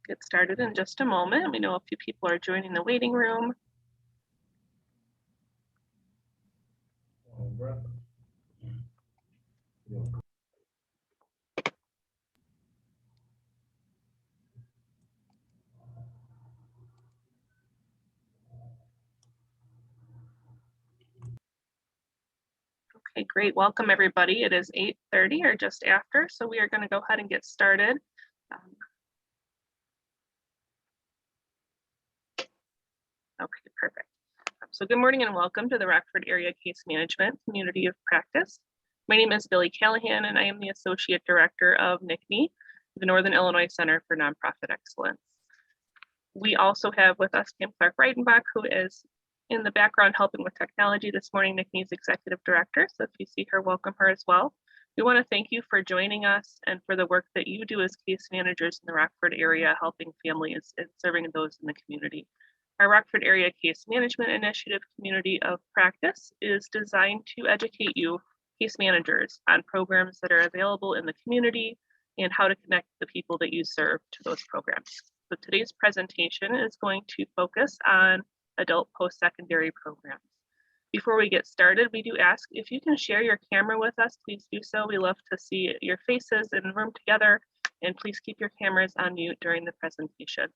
Get started in just a moment. We know a few people are joining the waiting room. Okay, great. Welcome everybody. It is 8:30 or just after, so we are going to go ahead and get started. Okay, perfect. So good morning and welcome to the Rockford Area Case Management Community of Practice. My name is Billy Callahan and I am the Associate Director of NICNE, the Northern Illinois Center for Nonprofit Excellence. We also have with us Kim Clark-Reitenbach, who is in the background helping with technology this morning, NICNE's Executive Director. So if you see her, welcome her as well. We want to thank you for joining us and for the work that you do as case managers in the Rockford area, helping families and serving those in the community. Our Rockford Area Case Management Initiative Community of Practice is designed to educate you, case managers, on programs that are available in the community and how to connect the people that you serve to those programs. So today's presentation is going to focus on adult post-secondary programs. Before we get started, we do ask if you can share your camera with us, please do so. We love to see your faces in the room together, and please keep your cameras on mute during the presentation.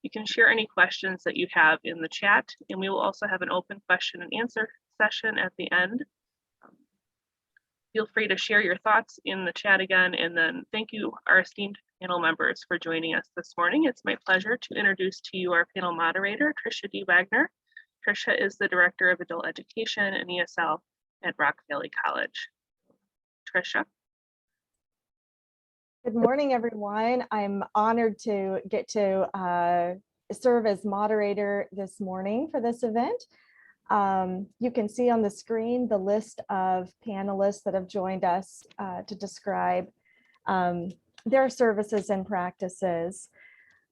You can share any questions that you have in the chat, and we will also have an open question and answer session at the end. Feel free to share your thoughts in the chat again, and then thank you, our esteemed panel members, for joining us this morning. It's my pleasure to introduce to you our panel moderator, Tricia D. Wagner. Tricia is the Director of Adult Education and ESL at Rock Valley College. Tricia. Good morning, everyone. I'm honored to get to serve as moderator this morning for this event. You can see on the screen the list of panelists that have joined us to describe their services and practices.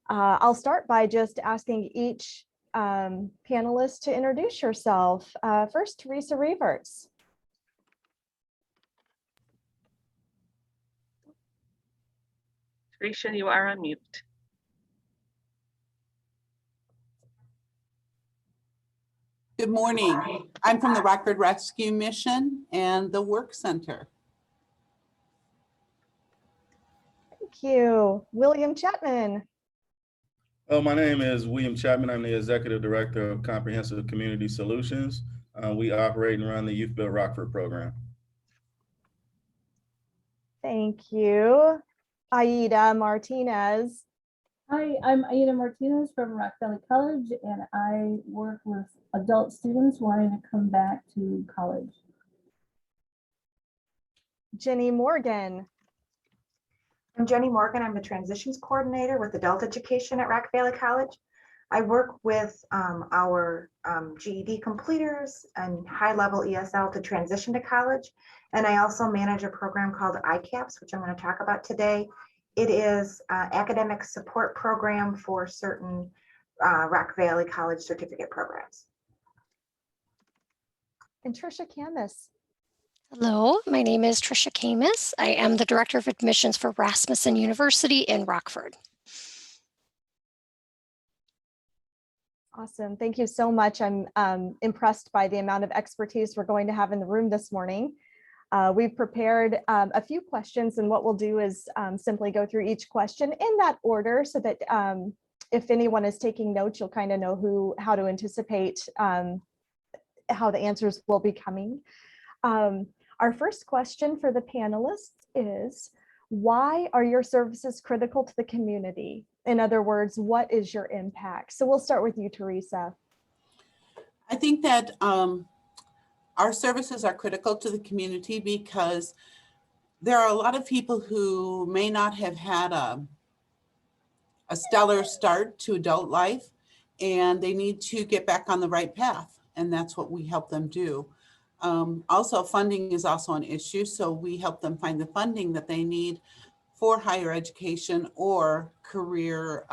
I'll start by just asking each panelist to introduce yourself. First, Teresa Reeverts. Tricia, you are on mute. Good morning. I'm from the Rockford Rescue Mission and the Work Center. Thank you. William Chatman. Oh, my name is William Chatman. I'm the Executive Director of Comprehensive Community Solutions. We operate and run the Youth Build Rockford program. Thank you. Aida Martinez. Hi, I'm Aida Martinez from Rock Valley College, and I work with adult students wanting to come back to college. Jenny Morgan. I'm Jenny Morgan. I'm the Transitions Coordinator with Adult Education at Rock Valley College. I work with our GED completers and high-level ESL to transition to college. And I also manage a program called ICAPS, which I'm going to talk about today. It is an academic support program for certain Rock Valley College certificate programs. And Tricia Camus. Hello, my name is Tricia Camus. I am the Director of Admissions for Rasmussen University in Rockford. Awesome. Thank you so much. I'm impressed by the amount of expertise we're going to have in the room this morning. We've prepared a few questions, and what we'll do is simply go through each question in that order so that if anyone is taking notes, you'll kind of know how to anticipate how the answers will be coming. Our first question for the panelists is, why are your services critical to the community? In other words, what is your impact? So we'll start with you, Teresa. I think that our services are critical to the community because there are a lot of people who may not have had a stellar start to adult life, and they need to get back on the right path. And that's what we help them do. Also, funding is also an issue, so we help them find the funding that they need for higher education or career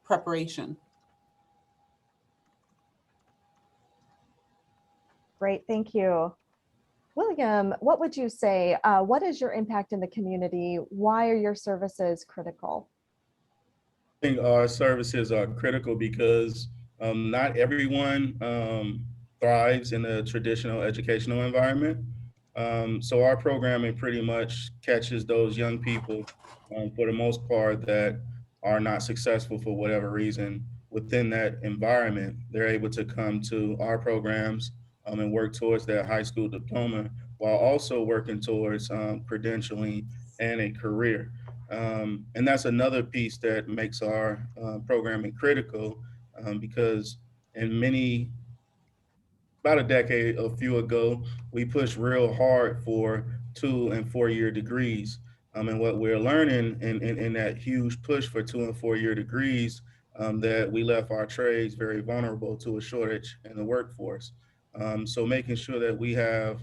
preparation. Great, thank you. William, what would you say? What is your impact in the community? Why are your services critical? I think our services are critical because not everyone thrives in a traditional educational environment. So our programming pretty much catches those young people, for the most part, that are not successful for whatever reason within that environment. They're able to come to our programs and work towards their high school diploma while also working towards credentialing and a career. And that's another piece that makes our programming critical, because in about a decade or few ago, we pushed real hard for 2 and 4 year degrees. And what we're learning in that huge push for 2 and 4 year degrees, that we left our trades very vulnerable to a shortage in the workforce. So making sure that we have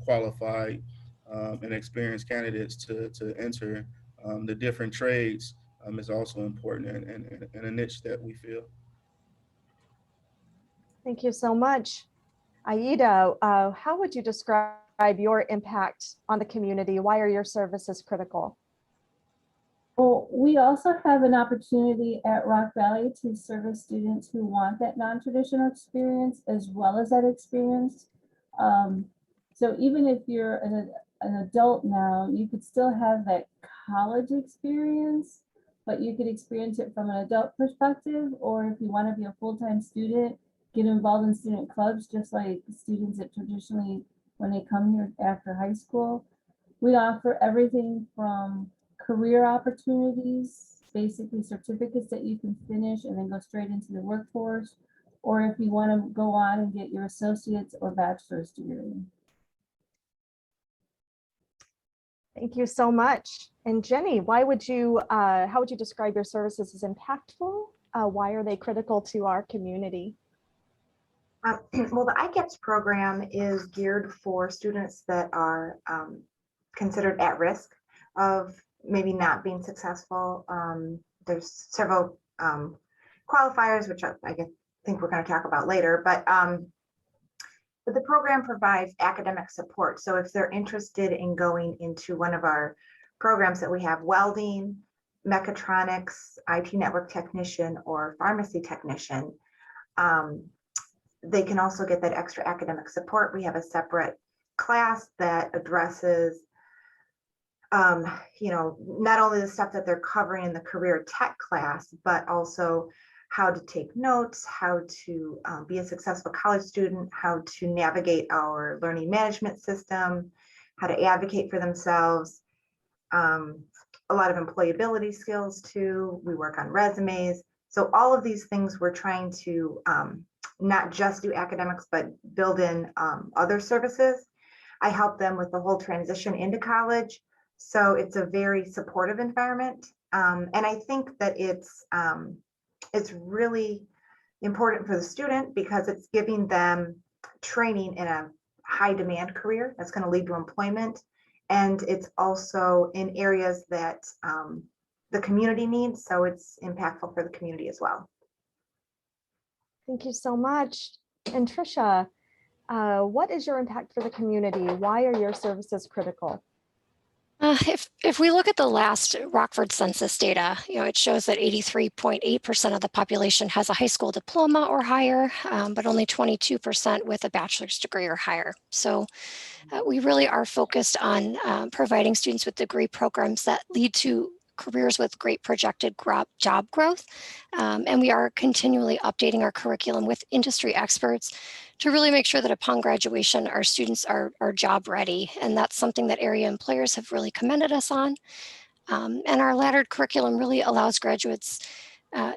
qualified and experienced candidates to enter the different trades is also important and a niche that we feel. Thank you so much. Aida, how would you describe your impact on the community? Why are your services critical? Well, we also have an opportunity at Rock Valley to service students who want that non-traditional experience as well as that experience. So even if you're an adult now, you could still have that college experience, but you could experience it from an adult perspective, or if you want to be a full-time student, get involved in student clubs, just like students that traditionally, when they come here after high school. We offer everything from career opportunities, basically certificates that you can finish and then go straight into the workforce, or if you want to go on and get your associate's or bachelor's degree. Thank you so much. And Jenny, why would you, how would you describe your services as impactful? Why are they critical to our community? Well, the ICAPS program is geared for students that are considered at risk of maybe not being successful. There's several qualifiers, which I think we're going to talk about later, but the program provides academic support. So if they're interested in going into one of our programs that we have, welding, mechatronics, IT network technician, or pharmacy technician, they can also get that extra academic support. We have a separate class that addresses not only the stuff that they're covering in the career tech class, but also how to take notes, how to be a successful college student, how to navigate our learning management system, how to advocate for themselves, a lot of employability skills too. We work on resumes. So all of these things we're trying to not just do academics, but build in other services. I help them with the whole transition into college. So it's a very supportive environment. And I think that it's really important for the student because it's giving them training in a high demand career that's going to lead to employment. And it's also in areas that the community needs. So it's impactful for the community as well. Thank you so much. And Tricia, what is your impact for the community? Why are your services critical? If we look at the last Rockford census data, it shows that 83.8% of the population has a high school diploma or higher, but only 22% with a bachelor's degree or higher. So we really are focused on providing students with degree programs that lead to careers with great projected job growth. And we are continually updating our curriculum with industry experts to really make sure that upon graduation, our students are job ready. And that's something that area employers have really commended us on. And our laddered curriculum really allows graduates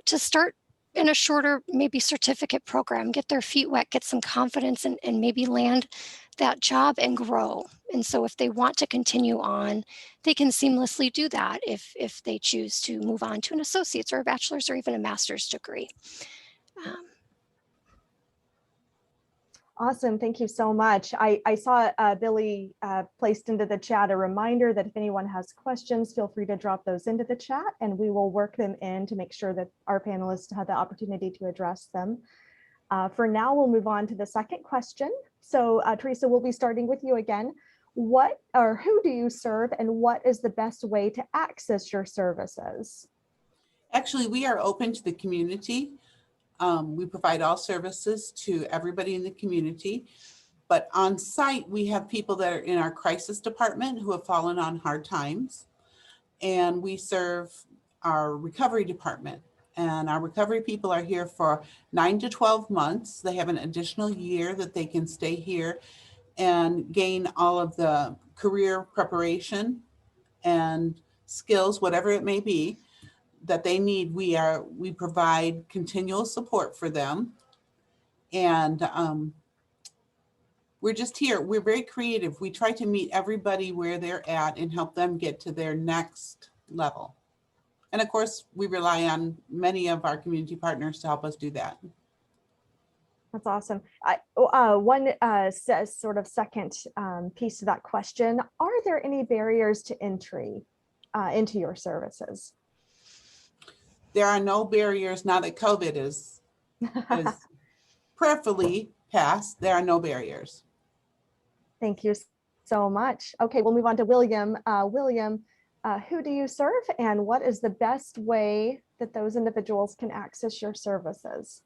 to start in a shorter, maybe certificate program, get their feet wet, get some confidence, and maybe land that job and grow. And so if they want to continue on, they can seamlessly do that if they choose to move on to an associate's or a bachelor's or even a master's degree. Awesome. Thank you so much. I saw Billy placed into the chat a reminder that if anyone has questions, feel free to drop those into the chat and we will work them in to make sure that our panelists have the opportunity to address them. For now, we'll move on to the second question. So Teresa, we'll be starting with you again. What or who do you serve and what is the best way to access your services? Actually, we are open to the community. We provide all services to everybody in the community, but on site, we have people that are in our crisis department who have fallen on hard times. And we serve our recovery department. And our recovery people are here for 9 to 12 months. They have an additional year that they can stay here and gain all of the career preparation and skills, whatever it may be, that they need. We provide continual support for them. And we're just here. We're very creative. We try to meet everybody where they're at and help them get to their next level. And of course, we rely on many of our community partners to help us do that. That's awesome. One sort of second piece to that question, are there any barriers to entry into your services? There are no barriers now that COVID is prayerfully passed. There are no barriers. Thank you so much. Okay, we'll move on to William. William, who do you serve and what is the best way that those individuals can access your services?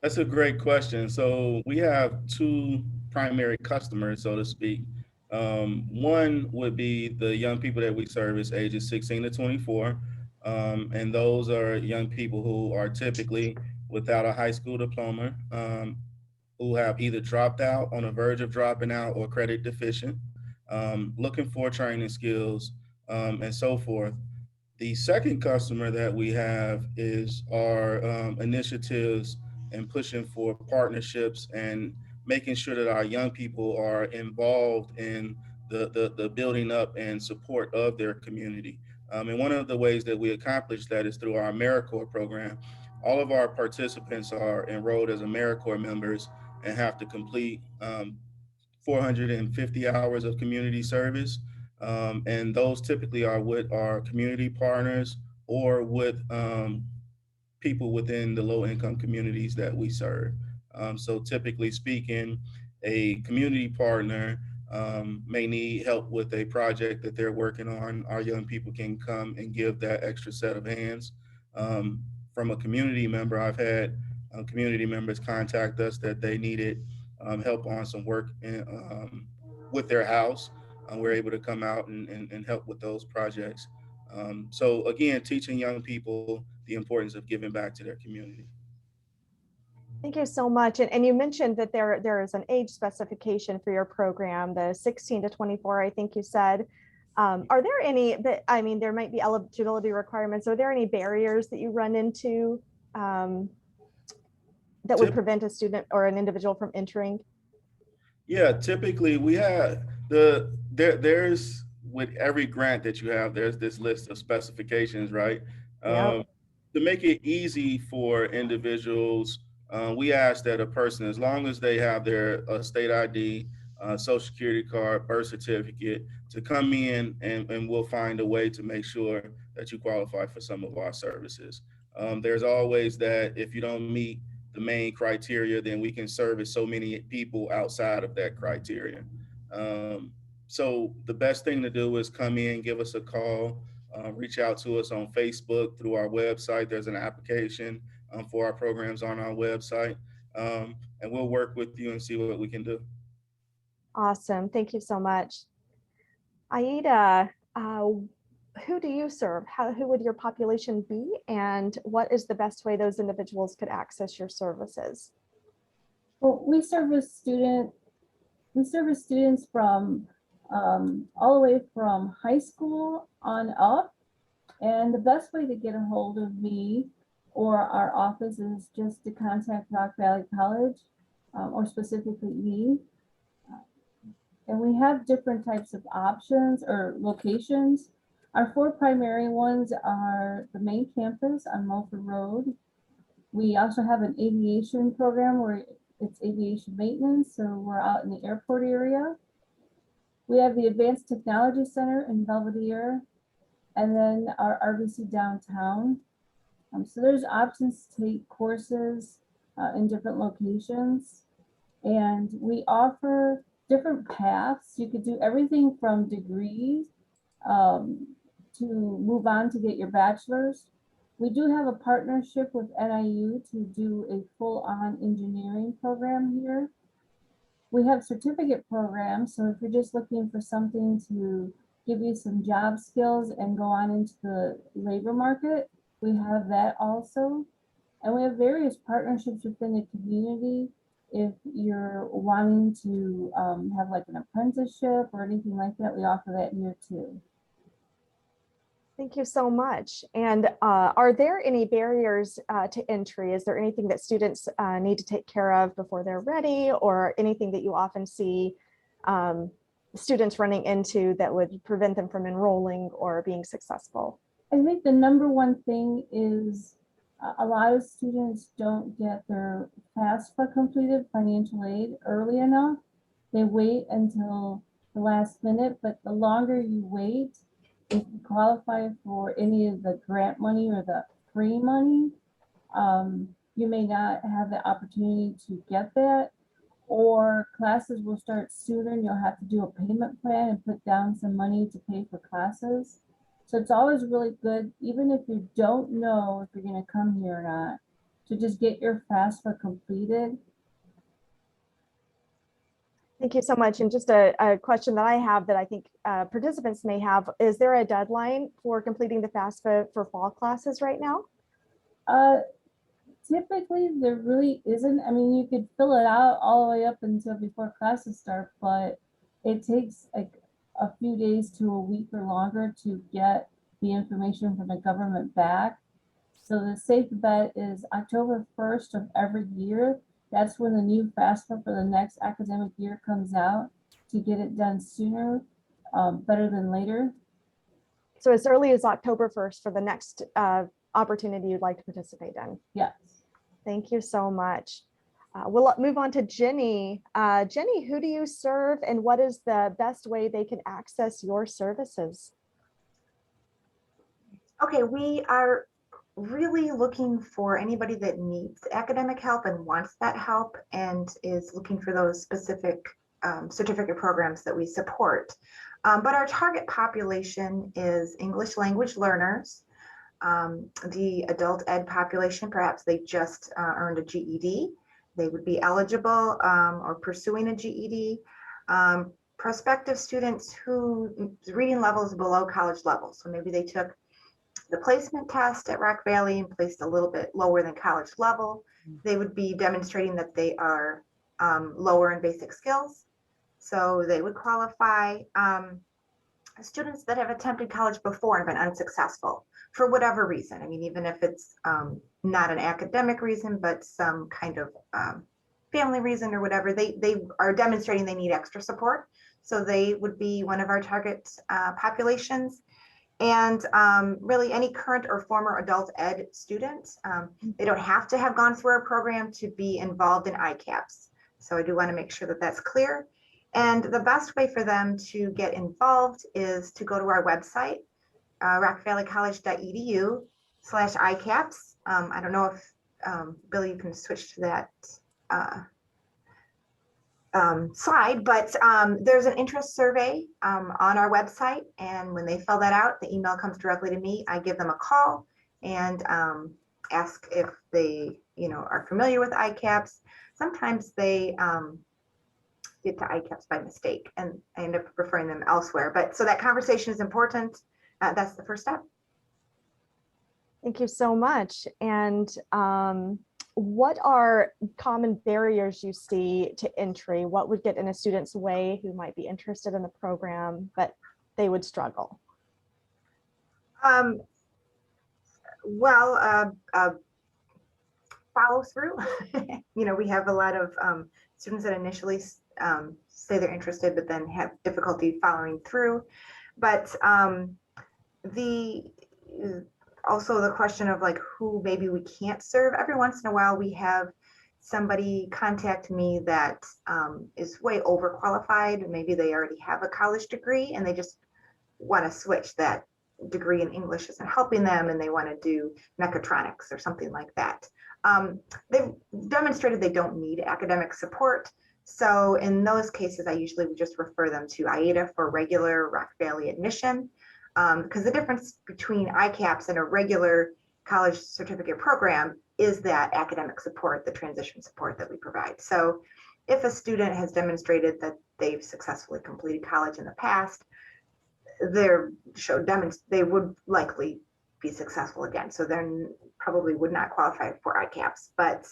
That's a great question. So we have two primary customers, so to speak. One would be the young people that we service ages 16 to 24. And those are young people who are typically without a high school diploma, who have either dropped out, on the verge of dropping out, or credit deficient, looking for training skills, and so forth. The second customer that we have is our initiatives and pushing for partnerships and making sure that our young people are involved in the building up and support of their community. And one of the ways that we accomplish that is through our AmeriCorps program. All of our participants are enrolled as AmeriCorps members and have to complete 450 hours of community service. And those typically are with our community partners or with people within the low income communities that we serve. So typically speaking, a community partner may need help with a project that they're working on. Our young people can come and give that extra set of hands. From a community member, I've had community members contact us that they needed help on some work with their house. We're able to come out and help with those projects. So again, teaching young people the importance of giving back to their community. Thank you so much. And you mentioned that there is an age specification for your program, the 16 to 24, I think you said. Are there any, I mean, there might be eligibility requirements. Are there any barriers that you run into that would prevent a student or an individual from entering? Yeah, typically we have there's with every grant that you have, there's this list of specifications, right? Yep. To make it easy for individuals, we ask that a person, as long as they have their state ID, social security card, birth certificate, to come in and we'll find a way to make sure that you qualify for some of our services. There's always that if you don't meet the main criteria, then we can service so many people outside of that criteria. So the best thing to do is come in, give us a call, reach out to us on Facebook, through our website. There's an application for our programs on our website, and we'll work with you and see what we can do. Awesome. Thank you so much. Aida, who do you serve? Who would your population be? And what is the best way those individuals could access your services? Well, we service students from all the way from high school on up. And the best way to get a hold of me or our office is just to contact Rock Valley College or specifically me. And we have different types of options or locations. Our 4 primary ones are the main campus on Mulford Road. We also have an aviation program where it's aviation maintenance, so we're out in the airport area. We have the Advanced Technology Center in Belvedere, and then our RVC downtown. So there's options to take courses in different locations, and we offer different paths. You could do everything from degrees to move on to get your bachelor's. We do have a partnership with NIU to do a full-on engineering program here. We have certificate programs, so if you're just looking for something to give you some job skills and go on into the labor market, we have that also. And we have various partnerships within the community. If you're wanting to have like an apprenticeship or anything like that, we offer that here too. Thank you so much. And are there any barriers to entry? Is there anything that students need to take care of before they're ready, or anything that you often see students running into that would prevent them from enrolling or being successful? I think the number one thing is a lot of students don't get their FAFSA completed, financial aid, early enough. They wait until the last minute, but the longer you wait, if you qualify for any of the grant money or the free money, you may not have the opportunity to get that, or classes will start sooner and you'll have to do a payment plan and put down some money to pay for classes. So it's always really good, even if you don't know if you're going to come here or not, to just get your FAFSA completed. Thank you so much. And just a question that I have that I think participants may have, is there a deadline for completing the FAFSA for fall classes right now? Typically, there really isn't. I mean, you could fill it out all the way up until before classes start, but it takes like a few days to a week or longer to get the information from the government back. So the safe bet is October 1st of every year. That's when the new FAFSA for the next academic year comes out, to get it done sooner, better than later. So as early as October 1st for the next opportunity you'd like to participate in. Yes. Thank you so much. We'll move on to Jenny. Jenny, who do you serve and what is the best way they can access your services? Okay, we are really looking for anybody that needs academic help and wants that help and is looking for those specific certificate programs that we support. But our target population is English language learners, the adult ed population, perhaps they just earned a GED. They would be eligible or pursuing a GED. Prospective students whose reading level is below college level. So maybe they took the placement test at Rock Valley and placed a little bit lower than college level. They would be demonstrating that they are lower in basic skills. So they would qualify. Students that have attempted college before and been unsuccessful for whatever reason. I mean, even if it's not an academic reason, but some kind of family reason or whatever, they are demonstrating they need extra support. So they would be one of our target populations. And really any current or former adult ed students, they don't have to have gone through our program to be involved in ICAPS. So I do want to make sure that that's clear. And the best way for them to get involved is to go to our website, rockvalleycollege.edu/ICAPS. I don't know if, Billy, you can switch to that slide, but there's an interest survey on our website. And when they fill that out, the email comes directly to me. I give them a call and ask if they, are familiar with ICAPS. Sometimes they get to ICAPS by mistake and I end up referring them elsewhere. But so that conversation is important. That's the first step. Thank you so much. And what are common barriers you see to entry? What would get in a student's way who might be interested in the program, but they would struggle? Follow through. We have a lot of students that initially say they're interested, but then have difficulty following through. But also the question of like who maybe we can't serve. Every once in a while we have somebody contact me that is way overqualified, maybe they already have a college degree and they just want to switch, that degree in English isn't helping them and they want to do mechatronics or something like that. They've demonstrated they don't need academic support. So in those cases, I usually would just refer them to IATA for regular Rock Valley admission, because the difference between ICAPS and a regular college certificate program is that academic support, the transition support that we provide. So if a student has demonstrated that they've successfully completed college in the past, they would likely be successful again. So then probably would not qualify for ICAPS, but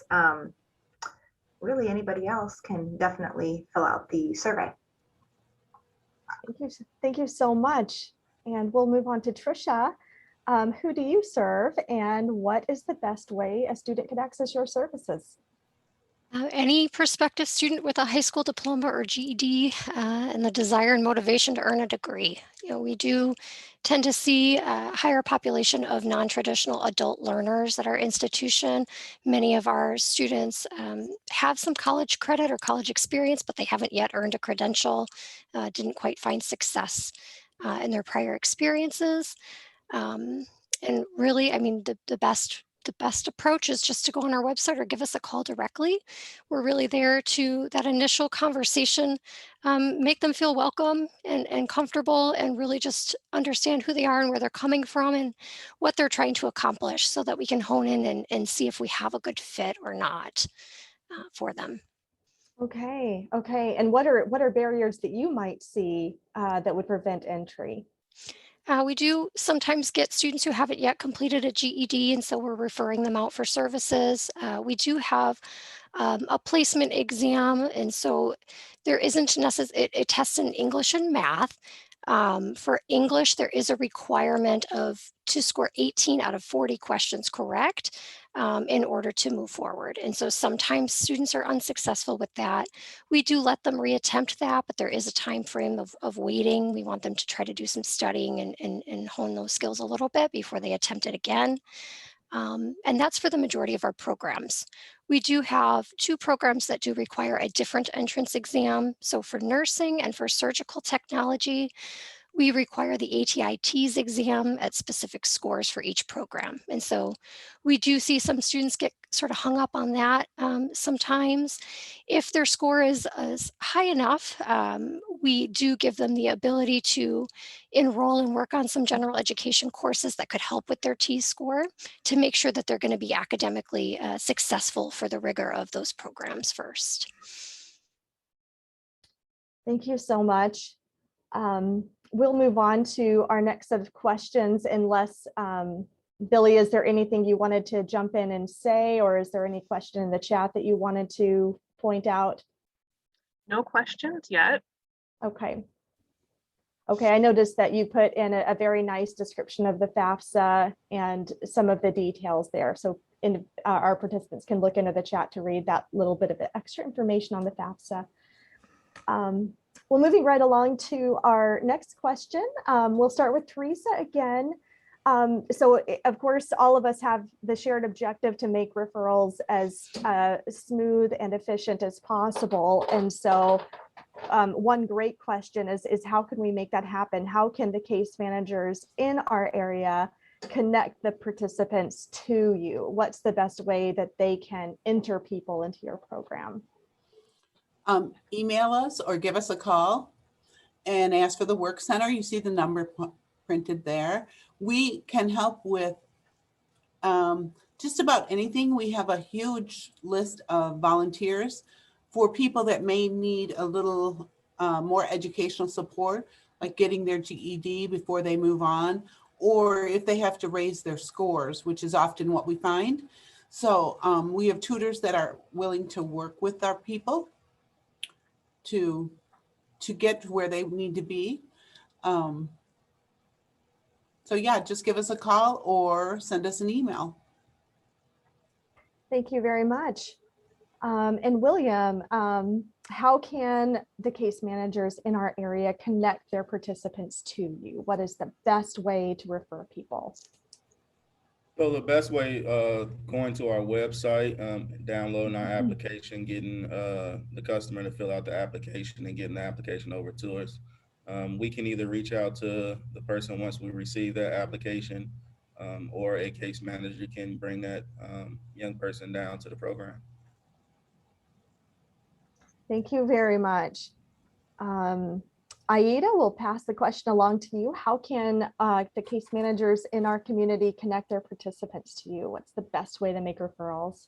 really anybody else can definitely fill out the survey. Thank you so much. And we'll move on to Tricia. Who do you serve and what is the best way a student can access your services? Any prospective student with a high school diploma or GED and the desire and motivation to earn a degree. We do tend to see a higher population of non-traditional adult learners at our institution. Many of our students have some college credit or college experience, but they haven't yet earned a credential, didn't quite find success in their prior experiences. And really, I mean, the best approach is just to go on our website or give us a call directly. We're really there to that initial conversation, make them feel welcome and comfortable and really just understand who they are and where they're coming from and what they're trying to accomplish so that we can hone in and see if we have a good fit or not for them. Okay. And what are barriers that you might see that would prevent entry? We do sometimes get students who haven't yet completed a GED, and so we're referring them out for services. We do have a placement exam, and so there isn't necessarily, it tests in English and math. For English, there is a requirement to score 18 out of 40 questions correct in order to move forward. And so sometimes students are unsuccessful with that. We do let them reattempt that, but there is a time frame of waiting. We want them to try to do some studying and hone those skills a little bit before they attempt it again. And that's for the majority of our programs. We do have 2 programs that do require a different entrance exam. So for nursing and for surgical technology, we require the ATITs exam at specific scores for each program. And so we do see some students get sort of hung up on that sometimes. If their score is high enough, we do give them the ability to enroll and work on some general education courses that could help with their T-score to make sure that they're going to be academically successful for the rigor of those programs first. Thank you so much. We'll move on to our next set of questions unless, Billy, is there anything you wanted to jump in and say, or is there any question in the chat that you wanted to point out? No questions yet. Okay. I noticed that you put in a very nice description of the FAFSA and some of the details there. So our participants can look into the chat to read that little bit of extra information on the FAFSA. Well, moving right along to our next question, we'll start with Teresa again. So of course, all of us have the shared objective to make referrals as smooth and efficient as possible. And so one great question is how can we make that happen? How can the case managers in our area connect the participants to you? What's the best way that they can enter people into your program? Email us or give us a call and ask for the work center. You see the number printed there. We can help with just about anything. We have a huge list of volunteers for people that may need a little more educational support, like getting their GED before they move on, or if they have to raise their scores, which is often what we find. So we have tutors that are willing to work with our people to get to where they need to be. So yeah, just give us a call or send us an email. Thank you very much. And William, how can the case managers in our area connect their participants to you? What is the best way to refer people? So the best way, going to our website, downloading our application, getting the customer to fill out the application and getting the application over to us. We can either reach out to the person once we receive that application, or a case manager can bring that young person down to the program. Thank you very much. Aida, will pass the question along to you. How can the case managers in our community connect their participants to you? What's the best way to make referrals?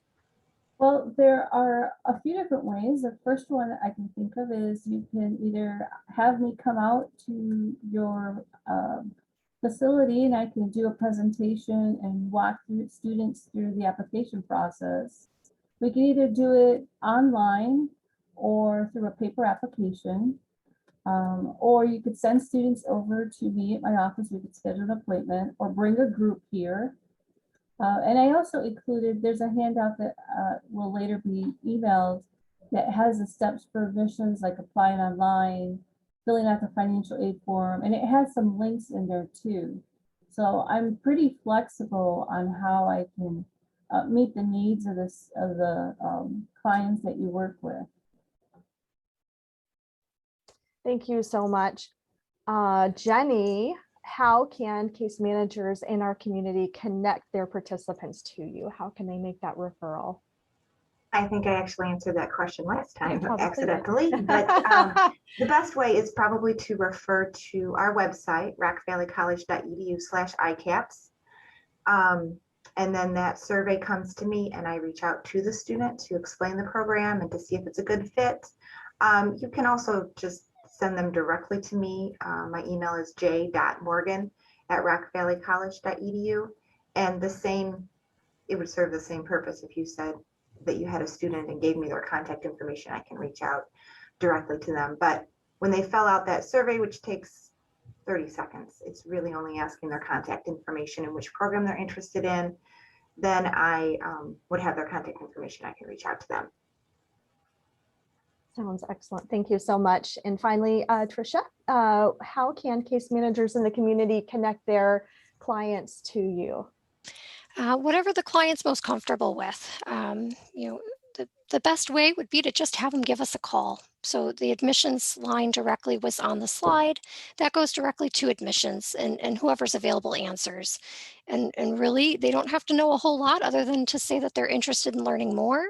Well, there are a few different ways. The first one I can think of is you can either have me come out to your facility and I can do a presentation and walk through students through the application process. We can either do it online or through a paper application. Or you could send students over to me at my office. We could schedule an appointment or bring a group here. And I also included, there's a handout that will later be emailed that has the steps for admissions, like applying online, filling out the financial aid form, and it has some links in there too. So I'm pretty flexible on how I can meet the needs of the clients that you work with. Thank you so much. Jenny, how can case managers in our community connect their participants to you? How can they make that referral? I think I actually answered that question last time probably accidentally, but the best way is probably to refer to our website, rockvalleycollege.edu/ICAPS. And then that survey comes to me and I reach out to the student to explain the program and to see if it's a good fit. You can also just send them directly to me. My email is j.morgan@rockvalleycollege.edu. And the same, it would serve the same purpose if you said that you had a student and gave me their contact information. I can reach out directly to them. But when they fill out that survey, which takes 30 seconds, it's really only asking their contact information and which program they're interested in. Then I would have their contact information. I can reach out to them. Sounds excellent. Thank you so much. And finally, Tricia, how can case managers in the community connect their clients to you? Whatever the client's most comfortable with. The best way would be to just have them give us a call. So the admissions line directly was on the slide. That goes directly to admissions and whoever's available answers. And really, they don't have to know a whole lot other than to say that they're interested in learning more.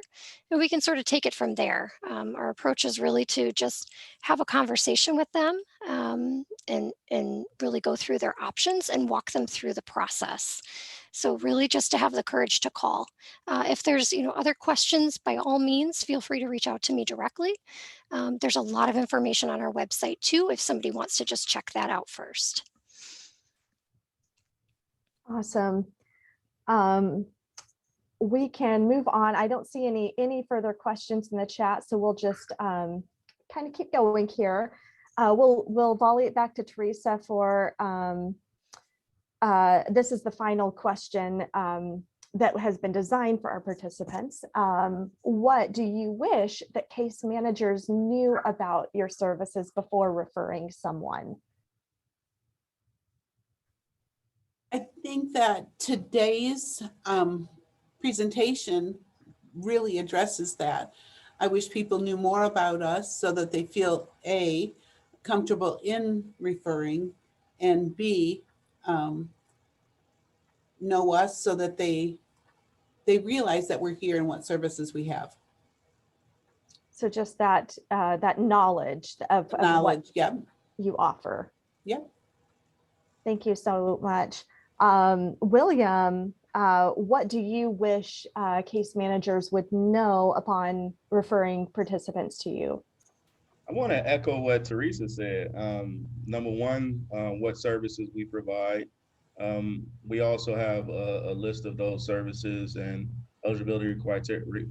And we can sort of take it from there. Our approach is really to just have a conversation with them and really go through their options and walk them through the process. So really just to have the courage to call. If there's other questions, by all means, feel free to reach out to me directly. There's a lot of information on our website too, if somebody wants to just check that out first. Awesome. We can move on. I don't see any further questions in the chat, so we'll just kind of keep going here. We'll volley it back to Teresa for this is the final question that has been designed for our participants. What do you wish that case managers knew about your services before referring someone? I think that today's presentation really addresses that. I wish people knew more about us so that they feel A, comfortable in referring, and B, know us so that they realize that we're here and what services we have. So just that that knowledge of what yeah. you offer. Yeah. Thank you so much. William, what do you wish case managers would know upon referring participants to you? I want to echo what Teresa said. Number one, what services we provide. We also have a list of those services and eligibility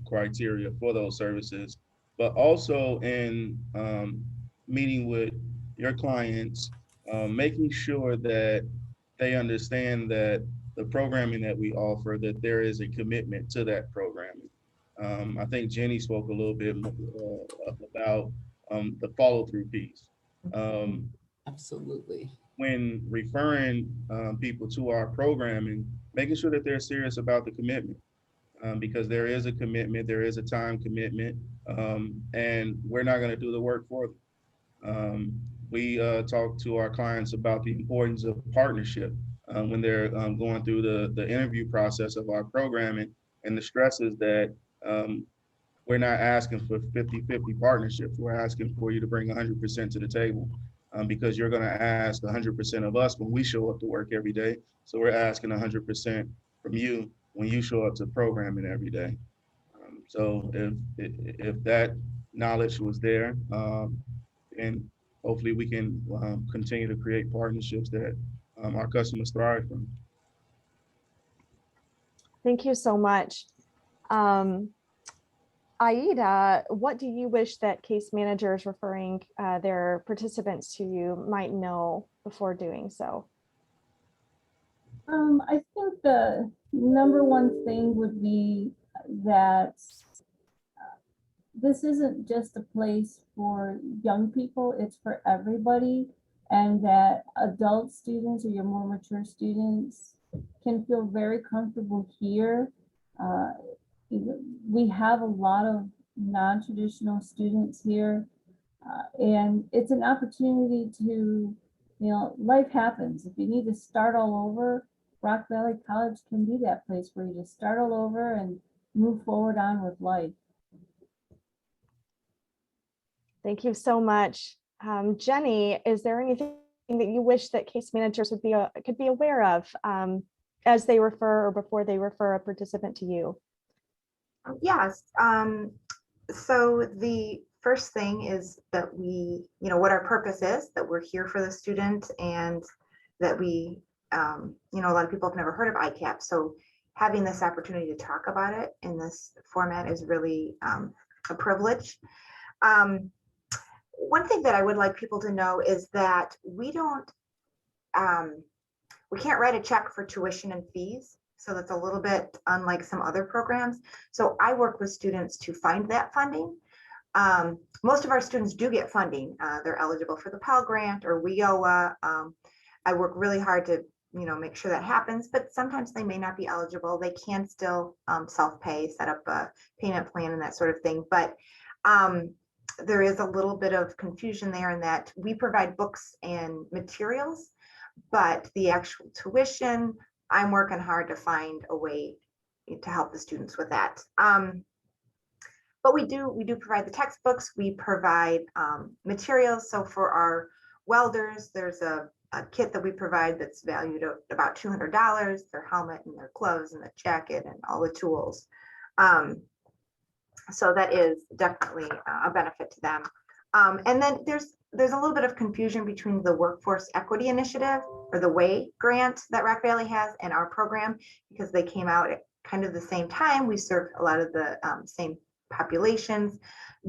criteria for those services, but also in meeting with your clients, making sure that they understand that the programming that we offer, that there is a commitment to that programming. I think Jenny spoke a little bit about the follow-through piece. Absolutely. when referring people to our programming, making sure that they're serious about the commitment. Because there is a commitment, there is a time commitment, and we're not going to do the work for them. We talk to our clients about the importance of partnership when they're going through the interview process of our programming, and the stresses that we're not asking for 50-50 partnerships. We're asking for you to bring 100% to the table because you're going to ask 100% of us when we show up to work every day. So we're asking 100% from you when you show up to programming every day. So if that knowledge was there, and hopefully we can continue to create partnerships that our customers thrive from. Thank you so much. Aida, what do you wish that case managers referring their participants to you might know before doing so? I think the number one thing would be that this isn't just a place for young people, it's for everybody. And that adult students or your more mature students can feel very comfortable here. We have a lot of non-traditional students here, and it's an opportunity to, life happens. If you need to start all over, Rock Valley College can be that place where you just start all over and move forward on with life. Thank you so much. Jenny, is there anything that you wish that case managers would could be aware of as they refer or before they refer a participant to you? Yes. So the first thing is that we, what our purpose is, that we're here for the student, and that we, a lot of people have never heard of ICAPS. So having this opportunity to talk about it in this format is really a privilege. One thing that I would like people to know is that we can't write a check for tuition and fees. So that's a little bit unlike some other programs. So I work with students to find that funding. Most of our students do get funding. They're eligible for the Pell Grant or WIOA. I work really hard to make sure that happens, but sometimes they may not be eligible. They can still self-pay, set up a payment plan and that sort of thing. But there is a little bit of confusion there in that we provide books and materials, but the actual tuition, I'm working hard to find a way to help the students with that. But we do provide the textbooks, we provide materials. So for our welders, there's a kit that we provide that's valued at about $200, their helmet and their gloves and the jacket and all the tools. So that is definitely a benefit to them. And then there's a little bit of confusion between the Workforce Equity Initiative or the WAY grant that Rock Valley has and our program, because they came out at kind of the same time. We serve a lot of the same populations,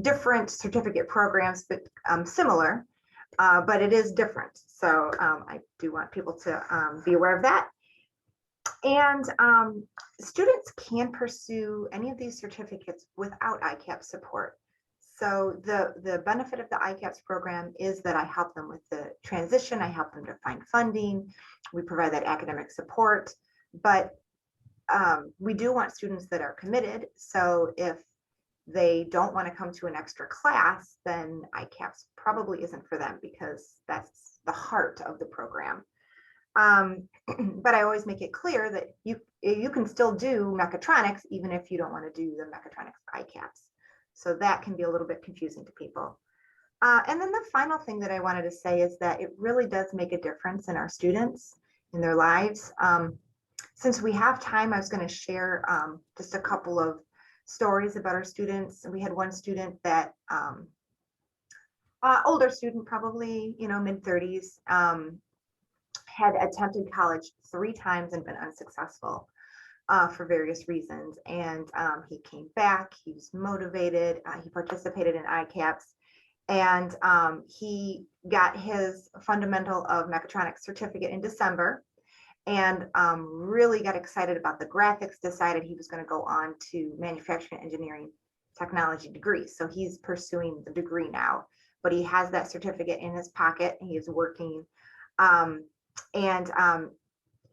different certificate programs, but similar, but it is different. So I do want people to be aware of that. And students can pursue any of these certificates without ICAPS support. So the benefit of the ICAPS program is that I help them with the transition. I help them to find funding. We provide that academic support, but we do want students that are committed. So if they don't want to come to an extra class, then ICAPS probably isn't for them, because that's the heart of the program. But I always make it clear that you can still do mechatronics even if you don't want to do the mechatronics ICAPS. So that can be a little bit confusing to people. And then the final thing that I wanted to say is that it really does make a difference in our students, in their lives. Since we have time, I was going to share just a couple of stories about our students. We had one student that, older student, probably, mid-30s, had attempted college 3 times and been unsuccessful for various reasons. And he came back, he was motivated, he participated in ICAPS, and he got his Fundamental of Mechatronics certificate in December, and really got excited about the graphics, decided he was going to go on to manufacturing engineering technology degree. So he's pursuing the degree now. but he has that certificate in his pocket and he is working.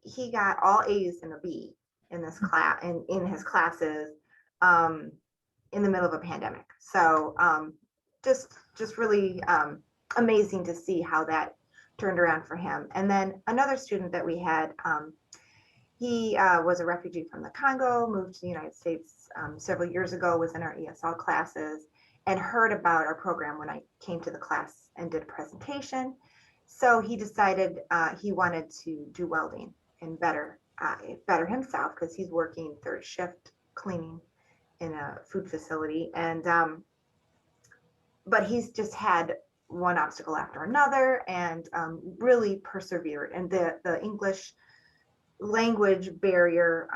He got all A's and a B in this class and in his classes in the middle of a pandemic. So just really amazing to see how that turned around for him. And then another student that we had, he was a refugee from the Congo, moved to the United States several years ago, was in our ESL classes, and heard about our program when I came to the class and did a presentation. So he decided he wanted to do welding and better himself, because he's working third shift cleaning in a food facility. And but he's just had one obstacle after another, and really persevered. And the English language barrier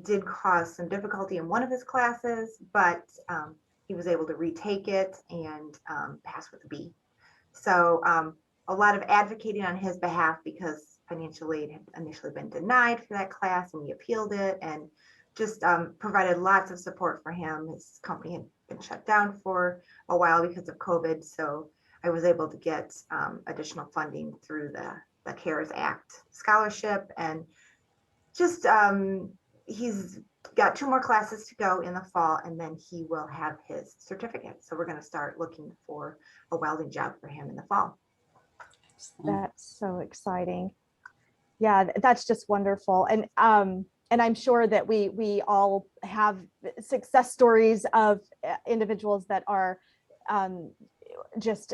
did cause some difficulty in one of his classes, but he was able to retake it and pass with a B. So a lot of advocating on his behalf, because financial aid had initially been denied for that class, and we appealed it, and just provided lots of support for him. His company had been shut down for a while because of COVID, so I was able to get additional funding through the CARES Act scholarship. And just he's got 2 more classes to go in the fall, and then he will have his certificate. So we're going to start looking for a welding job for him in the fall. That's so exciting. Yeah, that's just wonderful. And I'm sure that we all have success stories of individuals that are just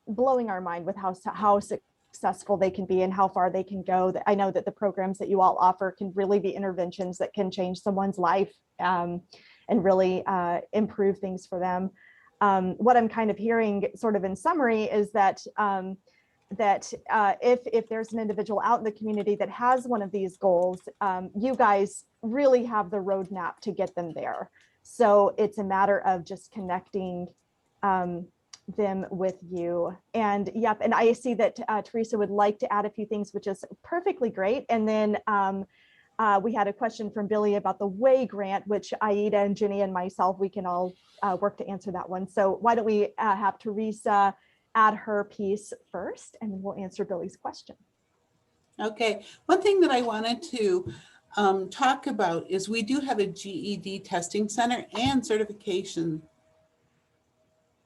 blowing our mind with how successful they can be and how far they can go. I know that the programs that you all offer can really be interventions that can change someone's life and really improve things for them. What I'm kind of hearing sort of in summary is that if there's an individual out in the community that has one of these goals, you guys really have the roadmap to get them there. So it's a matter of just connecting them with you. And yep, and I see that Teresa would like to add a few things, which is perfectly great. And then we had a question from Billy about the WAY grant, which Aida and Jenny and myself, we can all work to answer that one. So why don't we have Teresa add her piece first, and then we'll answer Billy's question. Okay, one thing that I wanted to talk about is we do have a GED testing center and certification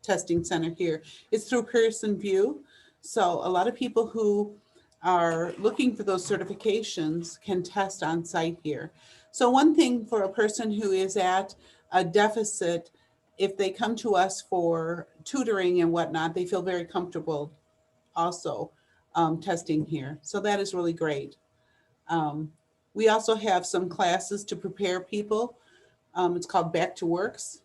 testing center here. It's through Pearson VUE. So a lot of people who are looking for those certifications can test on site here. So one thing for a person who is at a deficit, if they come to us for tutoring and whatnot, they feel very comfortable also testing here. So that is really great. We also have some classes to prepare people. It's called Back to Works.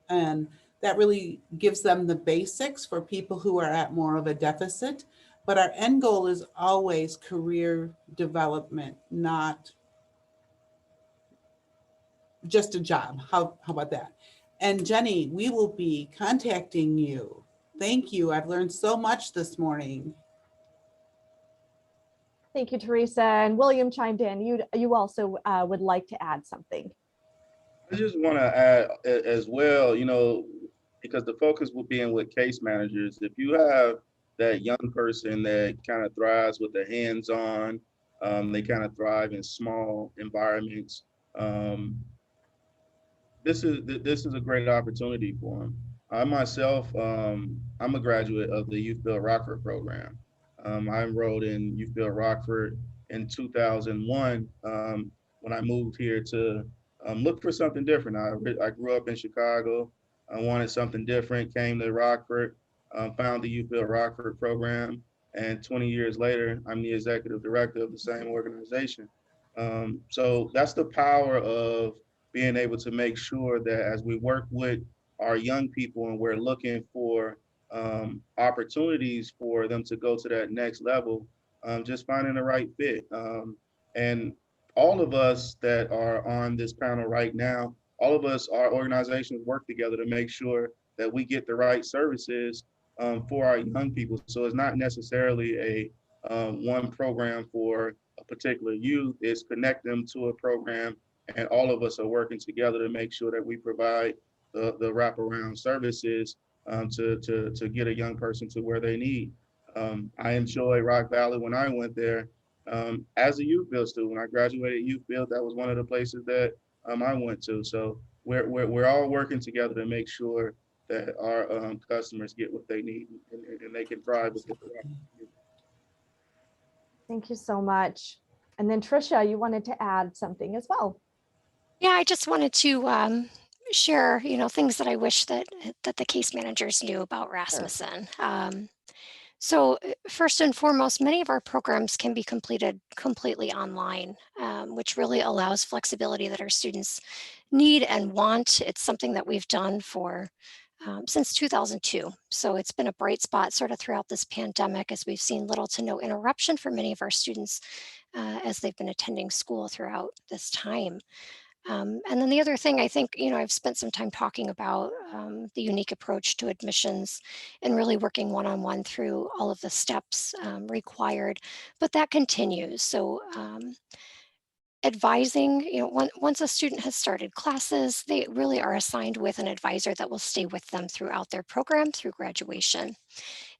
And that really gives them the basics for people who are at more of a deficit. But our end goal is always career development, not just a job. How about that? And Jenny, we will be contacting you. Thank you. I've learned so much this morning. Thank you, Teresa. And William chimed in. You also would like to add something. I just want to add as well, because the focus will be in with case managers. If you have that young person that kind of thrives with the hands-on, they kind of thrive in small environments. This is a great opportunity for them. I myself, I'm a graduate of the Youth Build Rockford program. I enrolled in Youth Build Rockford in 2001 when I moved here to look for something different. I grew up in Chicago. I wanted something different, came to Rockford, found the Youth Build Rockford program, and 20 years later, I'm the executive director of the same organization. So that's the power of being able to make sure that as we work with our young people and we're looking for opportunities for them to go to that next level, just finding the right fit. And all of us that are on this panel right now, all of us, our organizations work together to make sure that we get the right services for our young people. So it's not necessarily a one program for a particular youth, it's connect them to a program, and all of us are working together to make sure that we provide the wraparound services to get a young person to where they need. I enjoyed Rock Valley when I went there as a youth build student. When I graduated youth build, that was one of the places that I went to. So we're all working together to make sure that our customers get what they need and they can thrive with it. Thank you so much. And then Tricia, you wanted to add something as well. Yeah, I just wanted to share, things that I wish that the case managers knew about Rasmussen. So first and foremost, many of our programs can be completed completely online, which really allows flexibility that our students need and want. It's something that we've done for since 2002. So it's been a bright spot sort of throughout this pandemic, as we've seen little to no interruption for many of our students as they've been attending school throughout this time. And then the other thing, I think, I've spent some time talking about the unique approach to admissions and really working one-on-one through all of the steps required, but that continues. So advising, once a student has started classes, they really are assigned with an advisor that will stay with them throughout their program through graduation.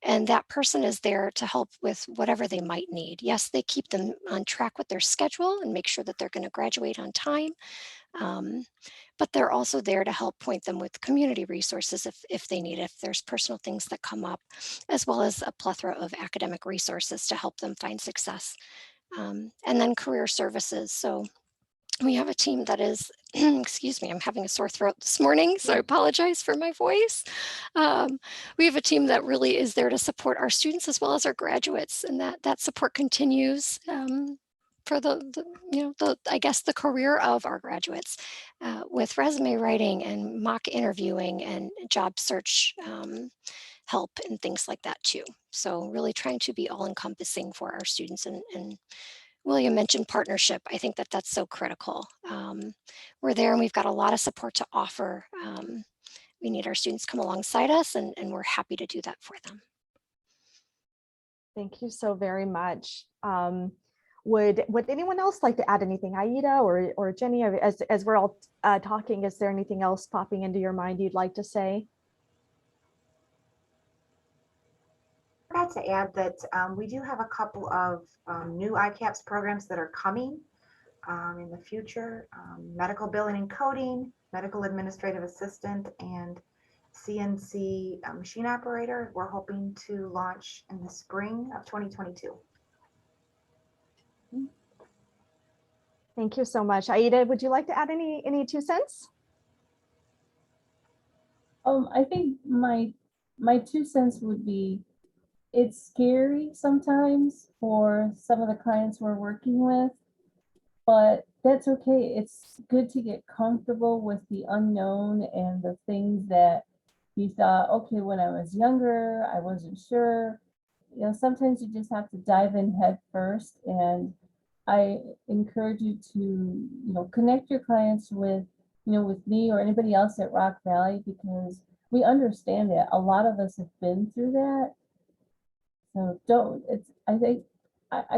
And that person is there to help with whatever they might need. Yes, they keep them on track with their schedule and make sure that they're going to graduate on time. But they're also there to help point them with community resources if they need, if there's personal things that come up, as well as a plethora of academic resources to help them find success. And then career services. So we have a team that is, excuse me, I'm having a sore throat this morning, so I apologize for my voice. We have a team that really is there to support our students as well as our graduates, and that support continues for I guess the career of our graduates with resume writing and mock interviewing and job search help and things like that too. So really trying to be all encompassing for our students, and William mentioned partnership. I think that that's so critical. We're there and we've got a lot of support to offer. We need our students come alongside us, and we're happy to do that for them. Thank you so very much. Would anyone else like to add anything? Aida or Jenny, as we're all talking, is there anything else popping into your mind you'd like to say? I forgot to add that we do have a couple of new ICAPS programs that are coming in the future. Medical billing and coding, medical administrative assistant, and CNC machine operator. We're hoping to launch in the spring of 2022. Thank you so much. Aida, would you like to add any 2 cents? I think my 2 cents would be, it's scary sometimes for some of the clients we're working with, but that's okay. It's good to get comfortable with the unknown and the things that you thought, okay, when I was younger, I wasn't sure. Sometimes you just have to dive in head first. And I encourage you to, connect your clients with, with me or anybody else at Rock Valley, because we understand that a lot of us have been through that. So I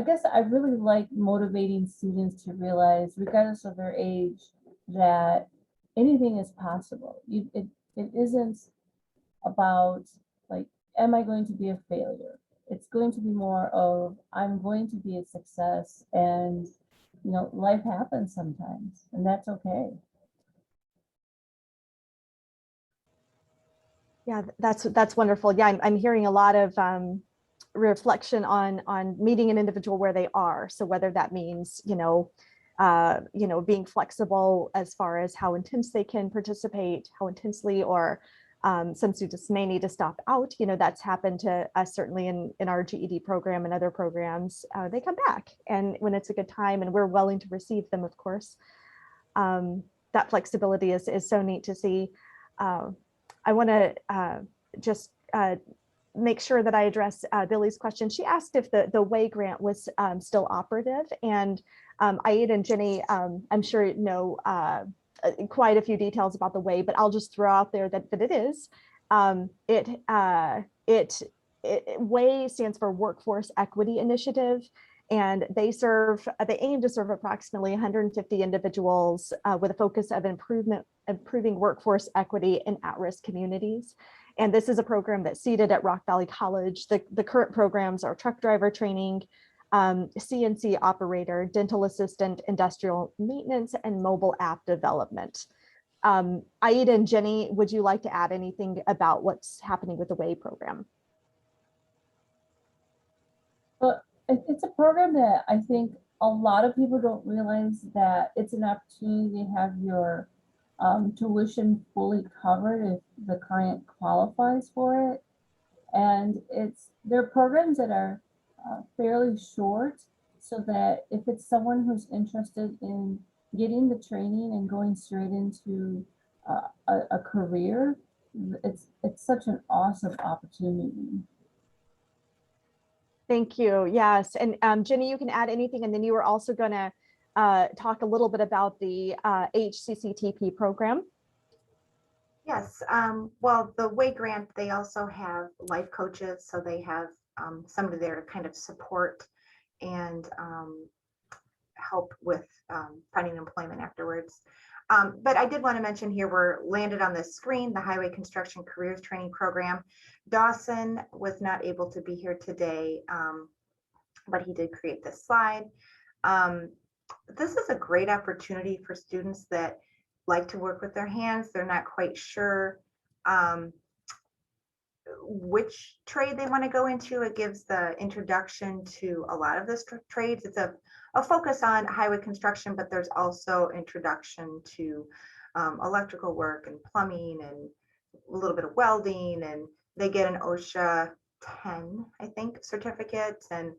guess I really like motivating students to realize, regardless of their age, that anything is possible. It isn't about like, am I going to be a failure? It's going to be more of, I'm going to be a success, and life happens sometimes, and that's okay. Yeah, that's wonderful. Yeah, I'm hearing a lot of reflection on meeting an individual where they are. So whether that means, being flexible as far as how intense they can participate, how intensely, or some students may need to stop out. That's happened to us certainly in our GED program and other programs. They come back, and when it's a good time and we're willing to receive them, of course. That flexibility is so neat to see. I want to just make sure that I address Billy's question. She asked if the WAY grant was still operative, and Aida and Jenny, I'm sure know quite a few details about the WAY, but I'll just throw out there that it is. WAY stands for Workforce Equity Initiative, and they aim to serve approximately 150 individuals with a focus of improving workforce equity in at-risk communities. And this is a program that's seated at Rock Valley College. The current programs are truck driver training, CNC operator, dental assistant, industrial maintenance, and mobile app development. Aida and Jenny, would you like to add anything about what's happening with the WAY program? Well, it's a program that I think a lot of people don't realize that it's an opportunity to have your tuition fully covered if the client qualifies for it. And they're programs that are fairly short, so that if it's someone who's interested in getting the training and going straight into a career, it's such an awesome opportunity. Thank you. Yes. And Jenny, you can add anything. And then you were also going to talk a little bit about the HCCTP program. Yes, well, the WAY grant, they also have life coaches, so they have somebody there to kind of support and help with finding employment afterwards. But I did want to mention here, we're landed on the screen, the Highway Construction Careers Training Program. Dawson was not able to be here today, but he did create this slide. This is a great opportunity for students that like to work with their hands. They're not quite sure which trade they want to go into. It gives the introduction to a lot of the trades. It's a focus on highway construction, but there's also introduction to electrical work and plumbing and a little bit of welding, and they get an OSHA 10, I think, certificate, and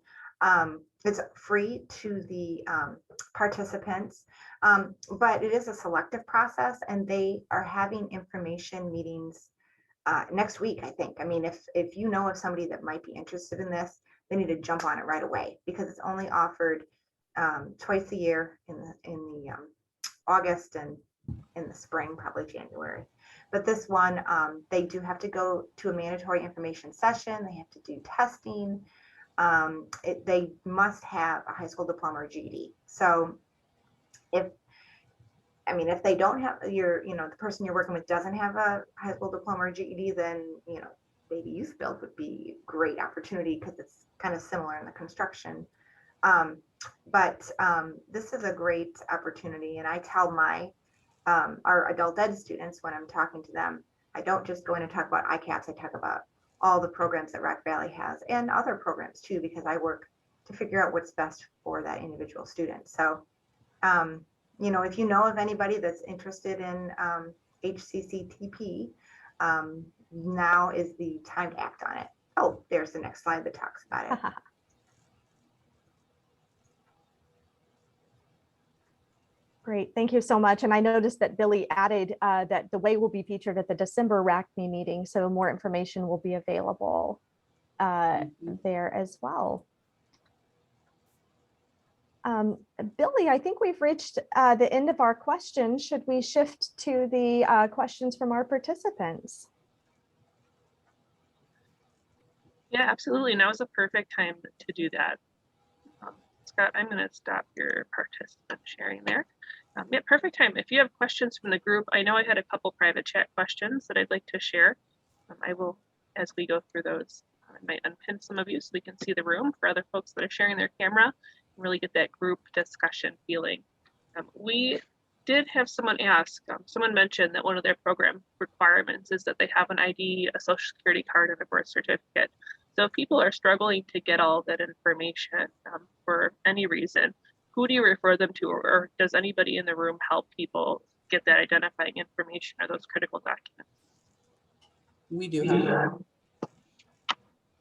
it's free to the participants, but it is a selective process, and they are having information meetings next week, I think. I mean, if you know of somebody that might be interested in this, they need to jump on it right away, because it's only offered twice a year in the August and in the spring, probably January. But this one, they do have to go to a mandatory information session. They have to do testing. They must have a high school diploma or GED. So if they don't have the person you're working with doesn't have a high school diploma or GED, then, maybe Youth Build would be a great opportunity, because it's kind of similar in the construction. But this is a great opportunity. And I tell our adult ed students when I'm talking to them, I don't just go in and talk about ICAPS. I talk about all the programs that Rock Valley has, and other programs too, because I work to figure out what's best for that individual student. So, if you know of anybody that's interested in HCCTP, now is the time to act on it. Oh, there's the next slide that talks about it. Great, thank you so much. And I noticed that Billy added that the WAY will be featured at the December RACMI meeting, so more information will be available there as well. Billy, I think we've reached the end of our questions. Should we shift to the questions from our participants? Yeah, absolutely. Now is a perfect time to do that. Scott, I'm going to stop your participant sharing there. Yeah, perfect time. If you have questions from the group, I know I had a couple private chat questions that I'd like to share. I will, as we go through those, I might unpin some of you so we can see the room for other folks that are sharing their camera and really get that group discussion feeling. We did have someone ask, someone mentioned that one of their program requirements is that they have an ID, a social security card, and a birth certificate. So if people are struggling to get all that information for any reason, who do you refer them to, or does anybody in the room help people get that identifying information or those critical documents? We do help.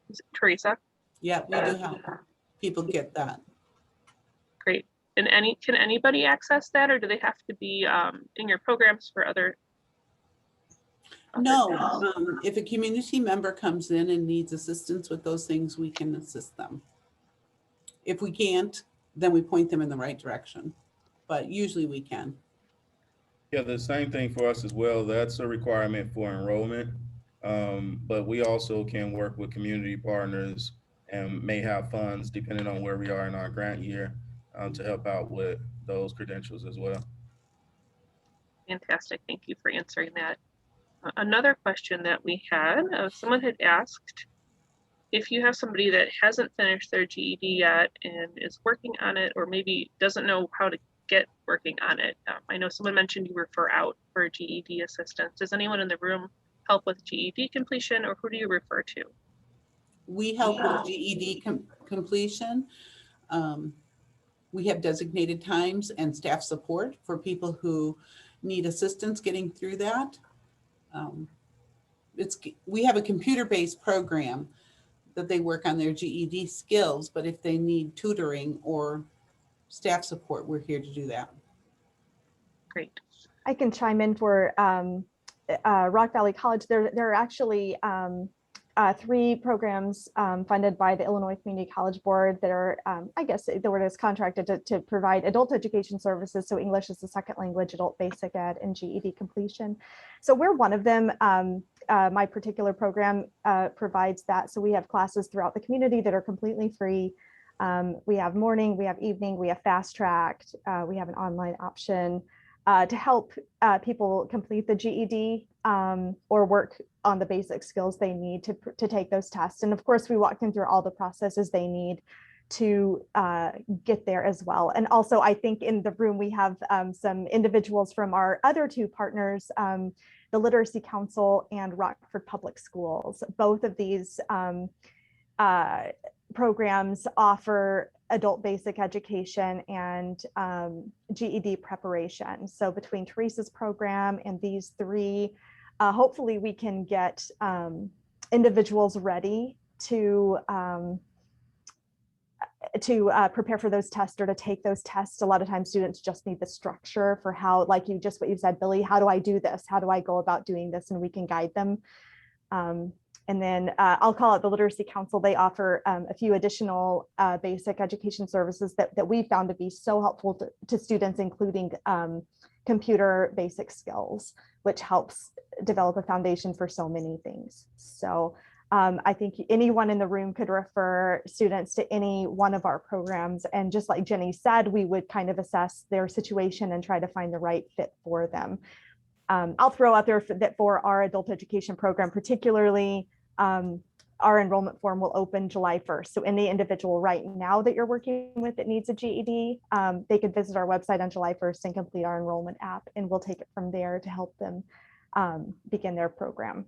Is it Teresa? Yeah, we do help people get that. Great. And can anybody access that, or do they have to be in your programs for other? No, if a community member comes in and needs assistance with those things, we can assist them. If we can't, then we point them in the right direction, but usually we can. Yeah, the same thing for us as well. That's a requirement for enrollment, but we also can work with community partners and may have funds, depending on where we are in our grant year, to help out with those credentials as well. Fantastic. Thank you for answering that. Another question that we had, someone had asked if you have somebody that hasn't finished their GED yet and is working on it, or maybe doesn't know how to get working on it. I know someone mentioned you refer out for GED assistance. Does anyone in the room help with GED completion, or who do you refer to? We help with GED completion. We have designated times and staff support for people who need assistance getting through that. We have a computer-based program that they work on their GED skills, but if they need tutoring or staff support, we're here to do that. Great. I can chime in for Rock Valley College. There are actually 3 programs funded by the Illinois Community College Board that are, I guess the word is contracted to provide adult education services. So English as a second language, adult basic ed, and GED completion. So we're one of them. My particular program provides that. So we have classes throughout the community that are completely free. We have morning, we have evening, we have fast tracked, we have an online option to help people complete the GED or work on the basic skills they need to take those tests. And of course, we walk them through all the processes they need to get there as well. And also, I think in the room, we have some individuals from our other 2 partners, the Literacy Council and Rockford Public Schools. Both of these programs offer adult basic education and GED preparation. So between Teresa's program and these 3, hopefully we can get individuals ready to prepare for those tests or to take those tests. A lot of times students just need the structure for how, like what you said, Billy, how do I do this? How do I go about doing this? And we can guide them. And then I'll call it the Literacy Council. They offer a few additional basic education services that we found to be so helpful to students, including computer basic skills, which helps develop a foundation for so many things. So I think anyone in the room could refer students to any one of our programs. And just like Jenny said, we would kind of assess their situation and try to find the right fit for them. I'll throw out there that for our adult education program, particularly, our enrollment form will open July 1st. So any individual right now that you're working with that needs a GED, they could visit our website on July 1st and complete our enrollment app, and we'll take it from there to help them begin their program.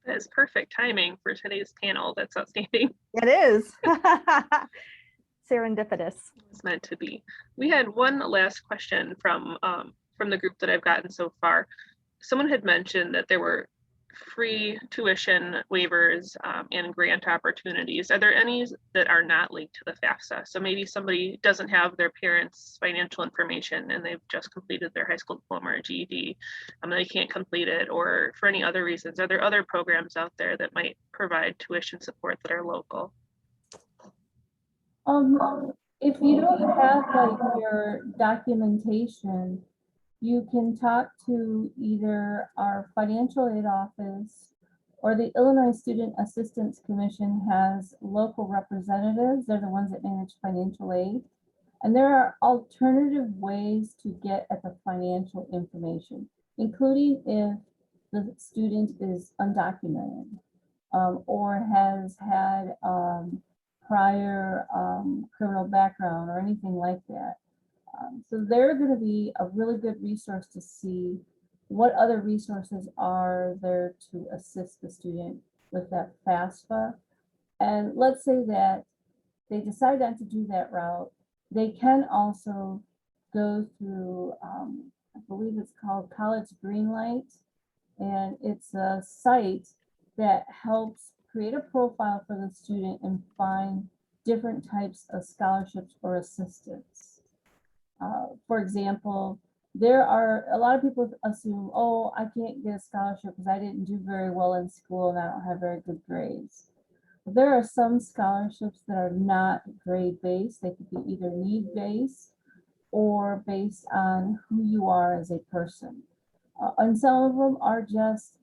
That is perfect timing for today's panel. That's outstanding. It is. Serendipitous. It's meant to be. We had one last question from the group that I've gotten so far. Someone had mentioned that there were free tuition waivers and grant opportunities. Are there any that are not linked to the FAFSA? So maybe somebody doesn't have their parents' financial information and they've just completed their high school diploma or GED, they can't complete it, or for any other reasons. Are there other programs out there that might provide tuition support that are local? If you don't have like your documentation, you can talk to either our financial aid office or the Illinois Student Assistance Commission has local representatives. They're the ones that manage financial aid. And there are alternative ways to get at the financial information, including if the student is undocumented or has had prior criminal background or anything like that. So they're going to be a really good resource to see what other resources are there to assist the student with that FAFSA. And let's say that they decide not to do that route, they can also go through, I believe it's called College Greenlight, and it's a site that helps create a profile for the student and find different types of scholarships or assistance. For example, there are a lot of people assume, oh, I can't get a scholarship because I didn't do very well in school and I don't have very good grades. But there are some scholarships that are not grade-based. They could be either need-based or based on who you are as a person. And some of them are just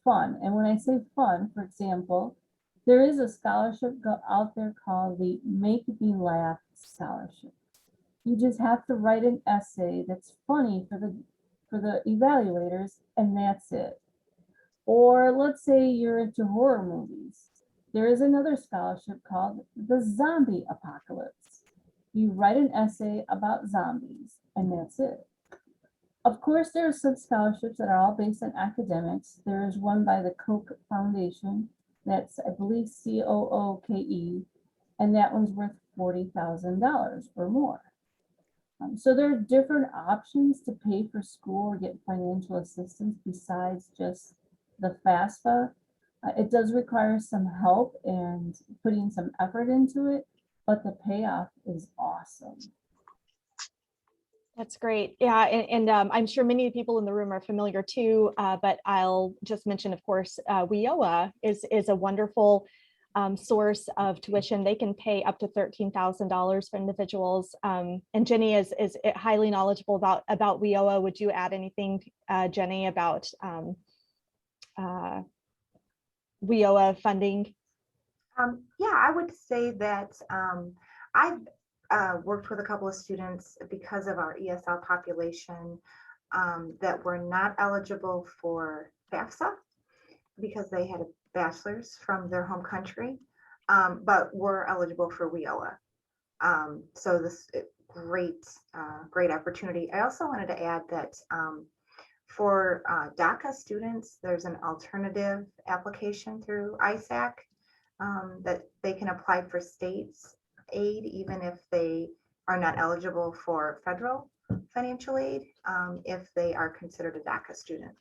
fun. And when I say fun, for example, there is a scholarship out there called the Make Me Laugh Scholarship. You just have to write an essay that's funny for the evaluators, and that's it. Or let's say you're into horror movies. There is another scholarship called the Zombie Apocalypse. You write an essay about zombies, and that's it. Of course, there are some scholarships that are all based on academics. There is one by the Koch Foundation, that's, I believe, COOKE, and that one's worth $40,000 or more. So there are different options to pay for school or get financial assistance besides just the FAFSA. It does require some help and putting some effort into it, but the payoff is awesome. That's great. Yeah, and I'm sure many people in the room are familiar too, but I'll just mention, of course, WIOA is a wonderful source of tuition. They can pay up to $13,000 for individuals. And Jenny is highly knowledgeable about WIOA. Would you add anything, Jenny, about WIOA funding? Yeah, I would say that I've worked with a couple of students because of our ESL population that were not eligible for FAFSA because they had a bachelor's from their home country, but were eligible for WIOA. So this great opportunity. I also wanted to add that for DACA students, there's an alternative application through ISAC that they can apply for states aid even if they are not eligible for federal financial aid if they are considered a DACA student.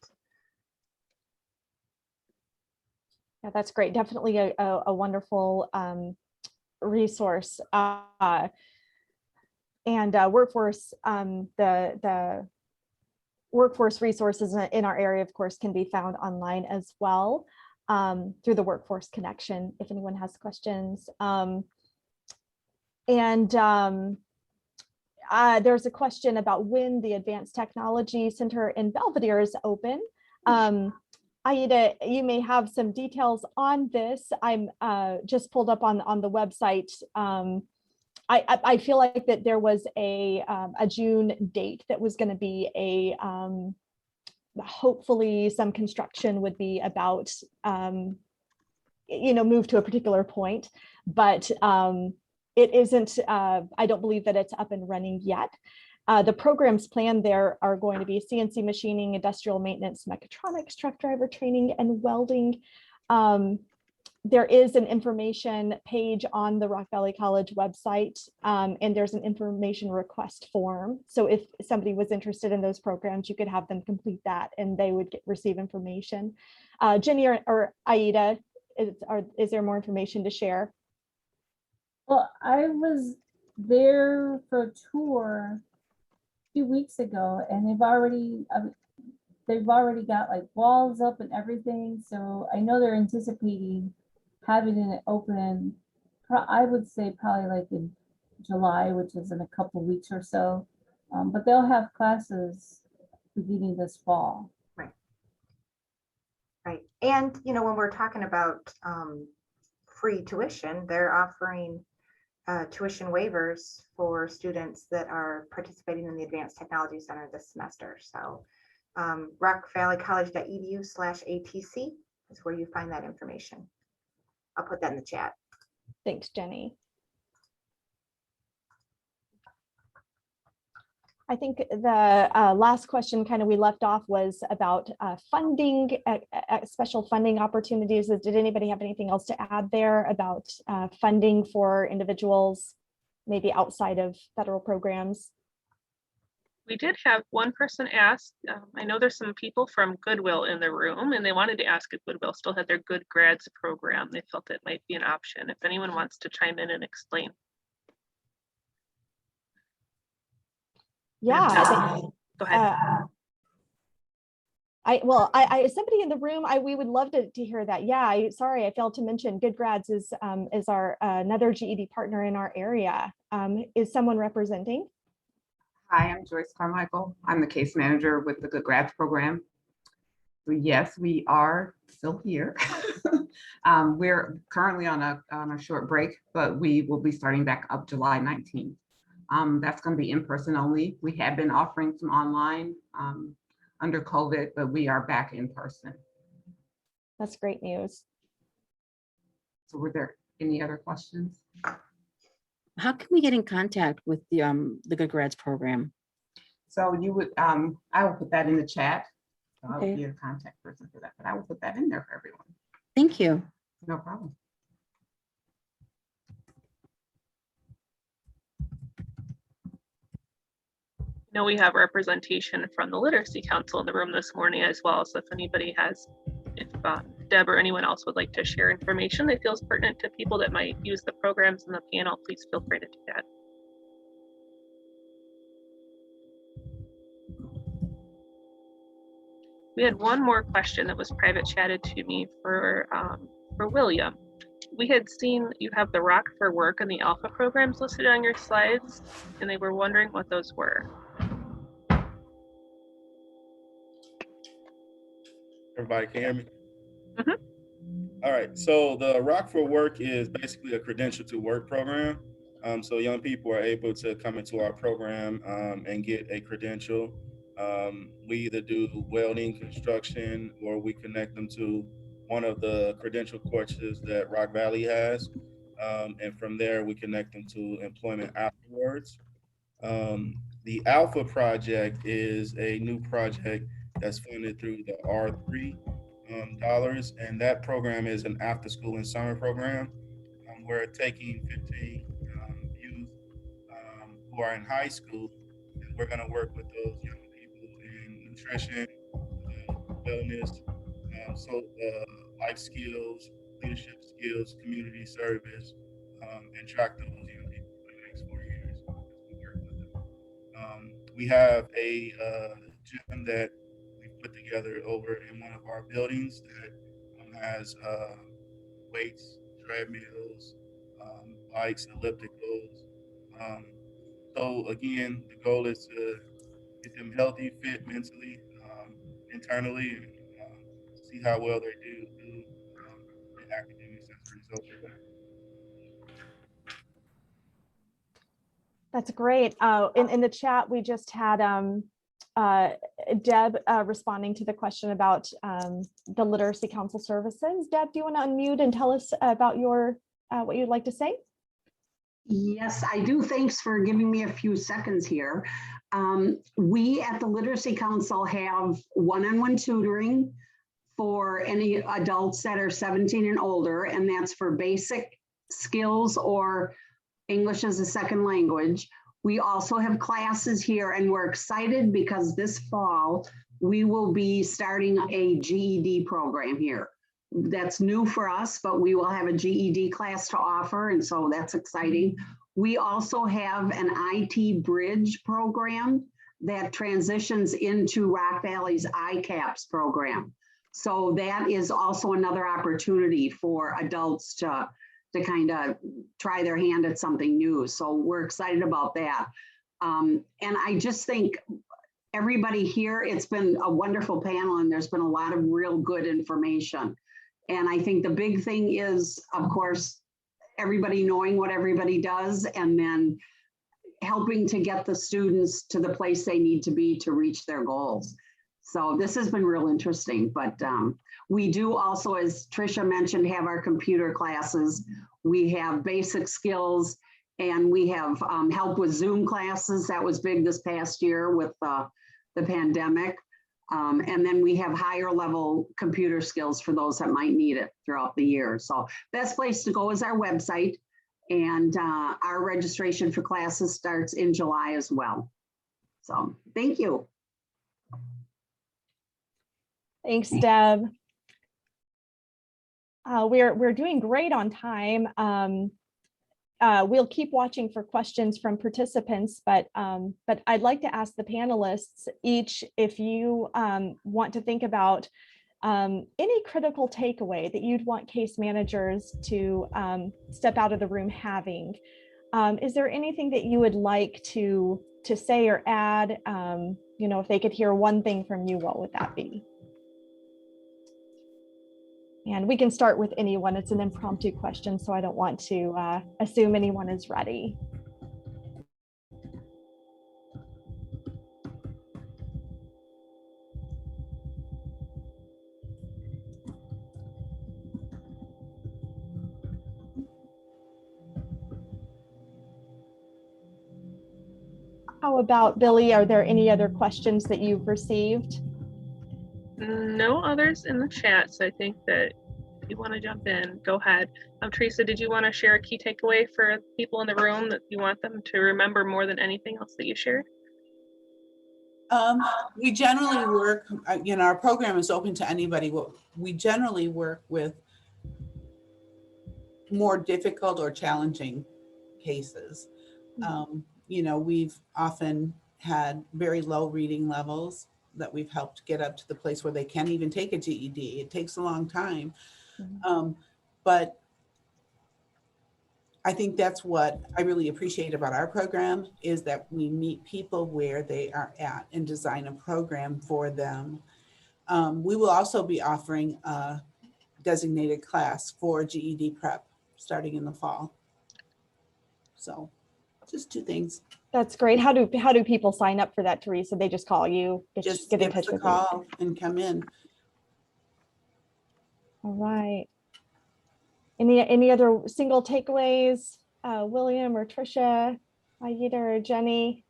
Yeah, that's great. Definitely a wonderful resource. And workforce, the workforce resources in our area, of course, can be found online as well through the Workforce Connection, if anyone has questions. There's a question about when the Advanced Technology Center in Belvedere is open. Aida, you may have some details on this. I'm just pulled up on the website. I feel like that there was a June date that was going to be hopefully some construction would be about, move to a particular point, but it isn't, I don't believe that it's up and running yet. The programs planned there are going to be CNC machining, industrial maintenance, mechatronics, truck driver training, and welding. There is an information page on the Rock Valley College website, and there's an information request form. So if somebody was interested in those programs, you could have them complete that and they would receive information. Jenny or Aida, is there more information to share? Well, I was there for a tour 2 weeks ago, and they've already got like walls up and everything. So I know they're anticipating having it open. I would say probably like in July, which is in a couple of weeks or so. But they'll have classes beginning this fall. Right. And when we're talking about free tuition, they're offering tuition waivers for students that are participating in the Advanced Technology Center this semester. So rockvalleycollege.edu/ATC is where you find that information. I'll put that in the chat. Thanks, Jenny. I think the last question we left off was about funding, special funding opportunities. Did anybody have anything else to add there about funding for individuals, maybe outside of federal programs? We did have one person ask, I know there's some people from Goodwill in the room and they wanted to ask if Goodwill still had their Good Grads program. They felt it might be an option. If anyone wants to chime in and explain. Yeah, go ahead. Somebody in the room, we would love to hear that. Yeah, sorry, I failed to mention Good Grads is our another GED partner in our area. Is someone representing? Hi, I'm Joyce Carmichael. I'm the case manager with the Good Grads program. So yes, we are still here. We're currently on a short break, but we will be starting back up July 19th. That's going to be in person only. We have been offering some online under COVID, but we are back in person. That's great news. So were there any other questions? How can we get in contact with the Good Grads program? So you would, I will put that in the chat. So I Okay. will be a contact person for that, but I will put that in there for everyone. Thank you. No problem. know we have representation from the Literacy Council in the room this morning as well. So if anybody has, if Deb or anyone else would like to share information that feels pertinent to people that might use the programs in the panel, please feel free to do that. We had one more question that was private chatted to me for William. We had seen you have the Rockford work and the Alpha programs listed on your slides, and they were wondering what those were. Everybody can hear me? Mhm. All right, so the Rockford Work is basically a credential to work program. So young people are able to come into our program and get a credential. We either do welding, construction, or we connect them to one of the credential courses that Rock Valley has. And from there, we connect them to employment afterwards. The Alpha project is a new project that's funded through the R3 dollars, and that program is an after school and summer program. We're taking 15 youth who are in high school, and we're going to work with those young people in nutrition, wellness, life skills, leadership skills, community service, and track those young people for the next 4 years as we work with them. We have a gym that we put together over in one of our buildings that has weights, treadmills, bikes, ellipticals. So again, the goal is to get them healthy, fit mentally, internally, and see how well they do in academics as a result of that. That's great. In the chat, we just had Deb responding to the question about the Literacy Council services. Deb, do you want to unmute and tell us about your what you'd like to say? Yes, I do. Thanks for giving me a few seconds here. We at the Literacy Council have one-on-one tutoring for any adults that are 17 and older, and that's for basic skills or English as a second language. We also have classes here, and we're excited because this fall we will be starting a GED program here. That's new for us, but we will have a GED class to offer, and so that's exciting. We also have an IT bridge program that transitions into Rock Valley's ICAPS program. So that is also another opportunity for adults to kind of try their hand at something new. So we're excited about that. And I just think everybody here, it's been a wonderful panel, and there's been a lot of real good information. And I think the big thing is, of course, everybody knowing what everybody does, and then helping to get the students to the place they need to be to reach their goals. So this has been real interesting, but we do also, as Tricia mentioned, have our computer classes. We have basic skills, and we have help with Zoom classes. That was big this past year with the pandemic. And then we have higher level computer skills for those that might need it throughout the year. So best place to go is our website, and our registration for classes starts in July as well. So thank you. Thanks, Deb. We're doing great on time. We'll keep watching for questions from participants, but I'd like to ask the panelists each if you want to think about any critical takeaway that you'd want case managers to step out of the room having. Is there anything that you would like to say or add? You know, if they could hear one thing from you, what would that be? And we can start with anyone. It's an impromptu question, so I don't want to assume anyone is ready. How about Billy? Are there any other questions that you've received? No others in the chat, so I think that if you want to jump in, go ahead. Teresa, did you want to share a key takeaway for people in the room that you want them to remember more than anything else that you shared? We generally work, our program is open to anybody. We generally work with more difficult or challenging cases. We've often had very low reading levels that we've helped get up to the place where they can't even take a GED. It takes a long time. But I think that's what I really appreciate about our program, is that we meet people where they are at and design a program for them. We will also be offering a designated class for GED prep starting in the fall. So just 2 things. That's great. How do people sign up for that, Teresa? They just call you, Just get in give us touch a with call and come in. you. All right. Any other single takeaways, William or Tricia, Aida or Jenny?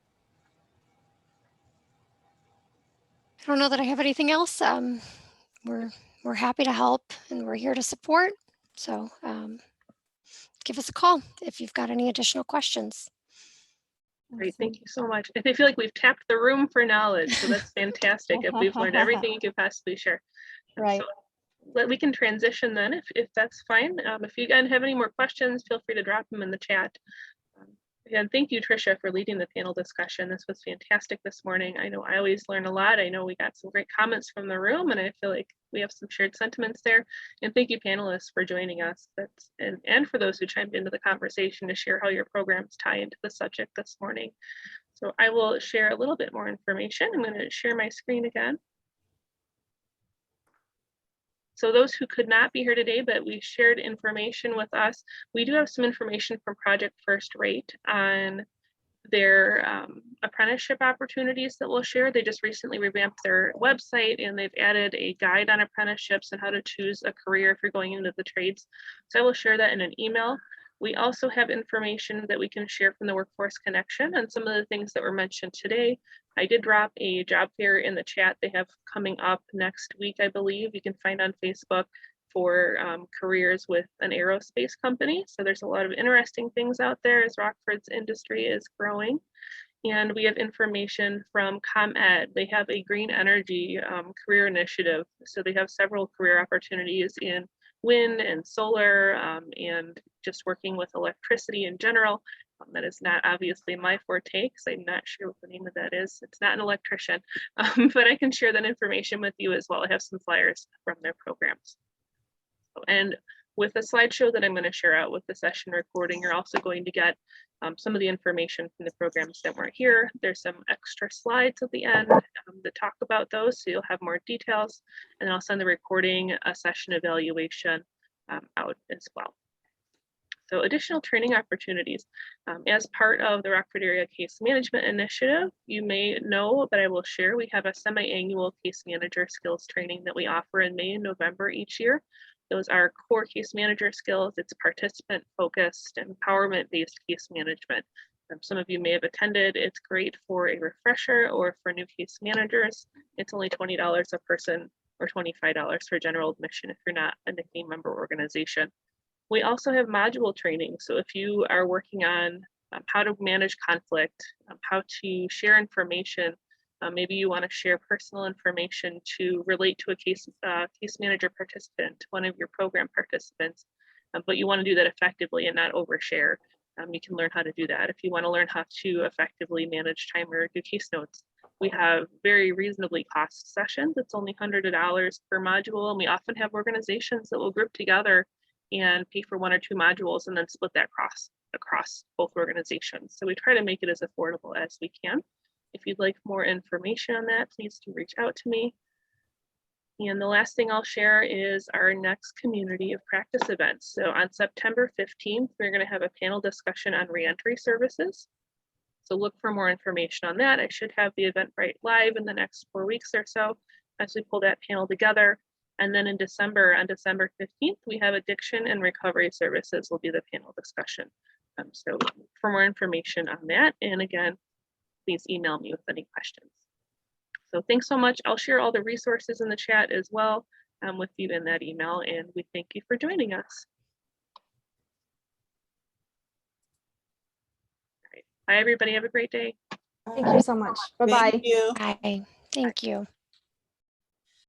I don't know that I have anything else. We're happy to help, and we're here to support. So give us a call if you've got any additional questions. Great, thank you so much. I feel like we've tapped the room for knowledge, so that's fantastic. If we've learned everything you could possibly share. Right. So we can transition then, if that's fine. If you again have any more questions, feel free to drop them in the chat. Again, thank you, Tricia, for leading the panel discussion. This was fantastic this morning. I know I always learn a lot. I know we got some great comments from the room, and I feel like we have some shared sentiments there. And thank you, panelists, for joining us. And for those who chimed into the conversation to share how your programs tie into the subject this morning. So I will share a little bit more information. I'm going to share my screen again. So those who could not be here today, but we shared information with us, we do have some information from Project First Rate on their apprenticeship opportunities that we'll share. They just recently revamped their website, and they've added a guide on apprenticeships and how to choose a career if you're going into the trades. So I will share that in an email. We also have information that we can share from the Workforce Connection and some of the things that were mentioned today. I did drop a job fair in the chat they have coming up next week, I believe. You can find on Facebook for careers with an aerospace company. So there's a lot of interesting things out there as Rockford's industry is growing. And we have information from ComEd. They have a green energy career initiative. So they have several career opportunities in wind and solar and just working with electricity in general. That is not obviously my forte, because I'm not sure what the name of that is. It's not an electrician, but I can share that information with you as well. I have some flyers from their programs. And with the slideshow that I'm going to share out with the session recording, you're also going to get some of the information from the programs that weren't here. There's some extra slides at the end that talk about those, so you'll have more details. And then I'll send the recording a session evaluation out as well. So additional training opportunities. As part of the Rockford Area Case Management Initiative, you may know, but I will share, we have a semi-annual case manager skills training that we offer in May and November each year. Those are core case manager skills. It's participant focused, empowerment-based case management. Some of you may have attended. It's great for a refresher or for new case managers. It's only $20 a person or $25 for general admission if you're not a NICNE member organization. We also have module training. So if you are working on how to manage conflict, how to share information, maybe you want to share personal information to relate to a case manager participant, one of your program participants, but you want to do that effectively and not overshare. You can learn how to do that. If you want to learn how to effectively manage timer or do case notes, we have very reasonably cost sessions. It's only $100 per module, and we often have organizations that will group together and pay for 1 or 2 modules and then split that across both organizations. So we try to make it as affordable as we can. If you'd like more information on that, please do reach out to me. And the last thing I'll share is our next community of practice events. So on September 15th, we're going to have a panel discussion on reentry services. So look for more information on that. I should have the Eventbrite live in the next 4 weeks or so as we pull that panel together. And then in December, on December 15th, we have addiction and recovery services will be the panel discussion. So for more information on that, and again, please email me with any questions. So thanks so much. I'll share all the resources in the chat as well with you in that email, and we thank you for joining us. All right. Bye, everybody. Have a great day. Thank you so much. Bye-bye. Thank you. Bye. Thank you.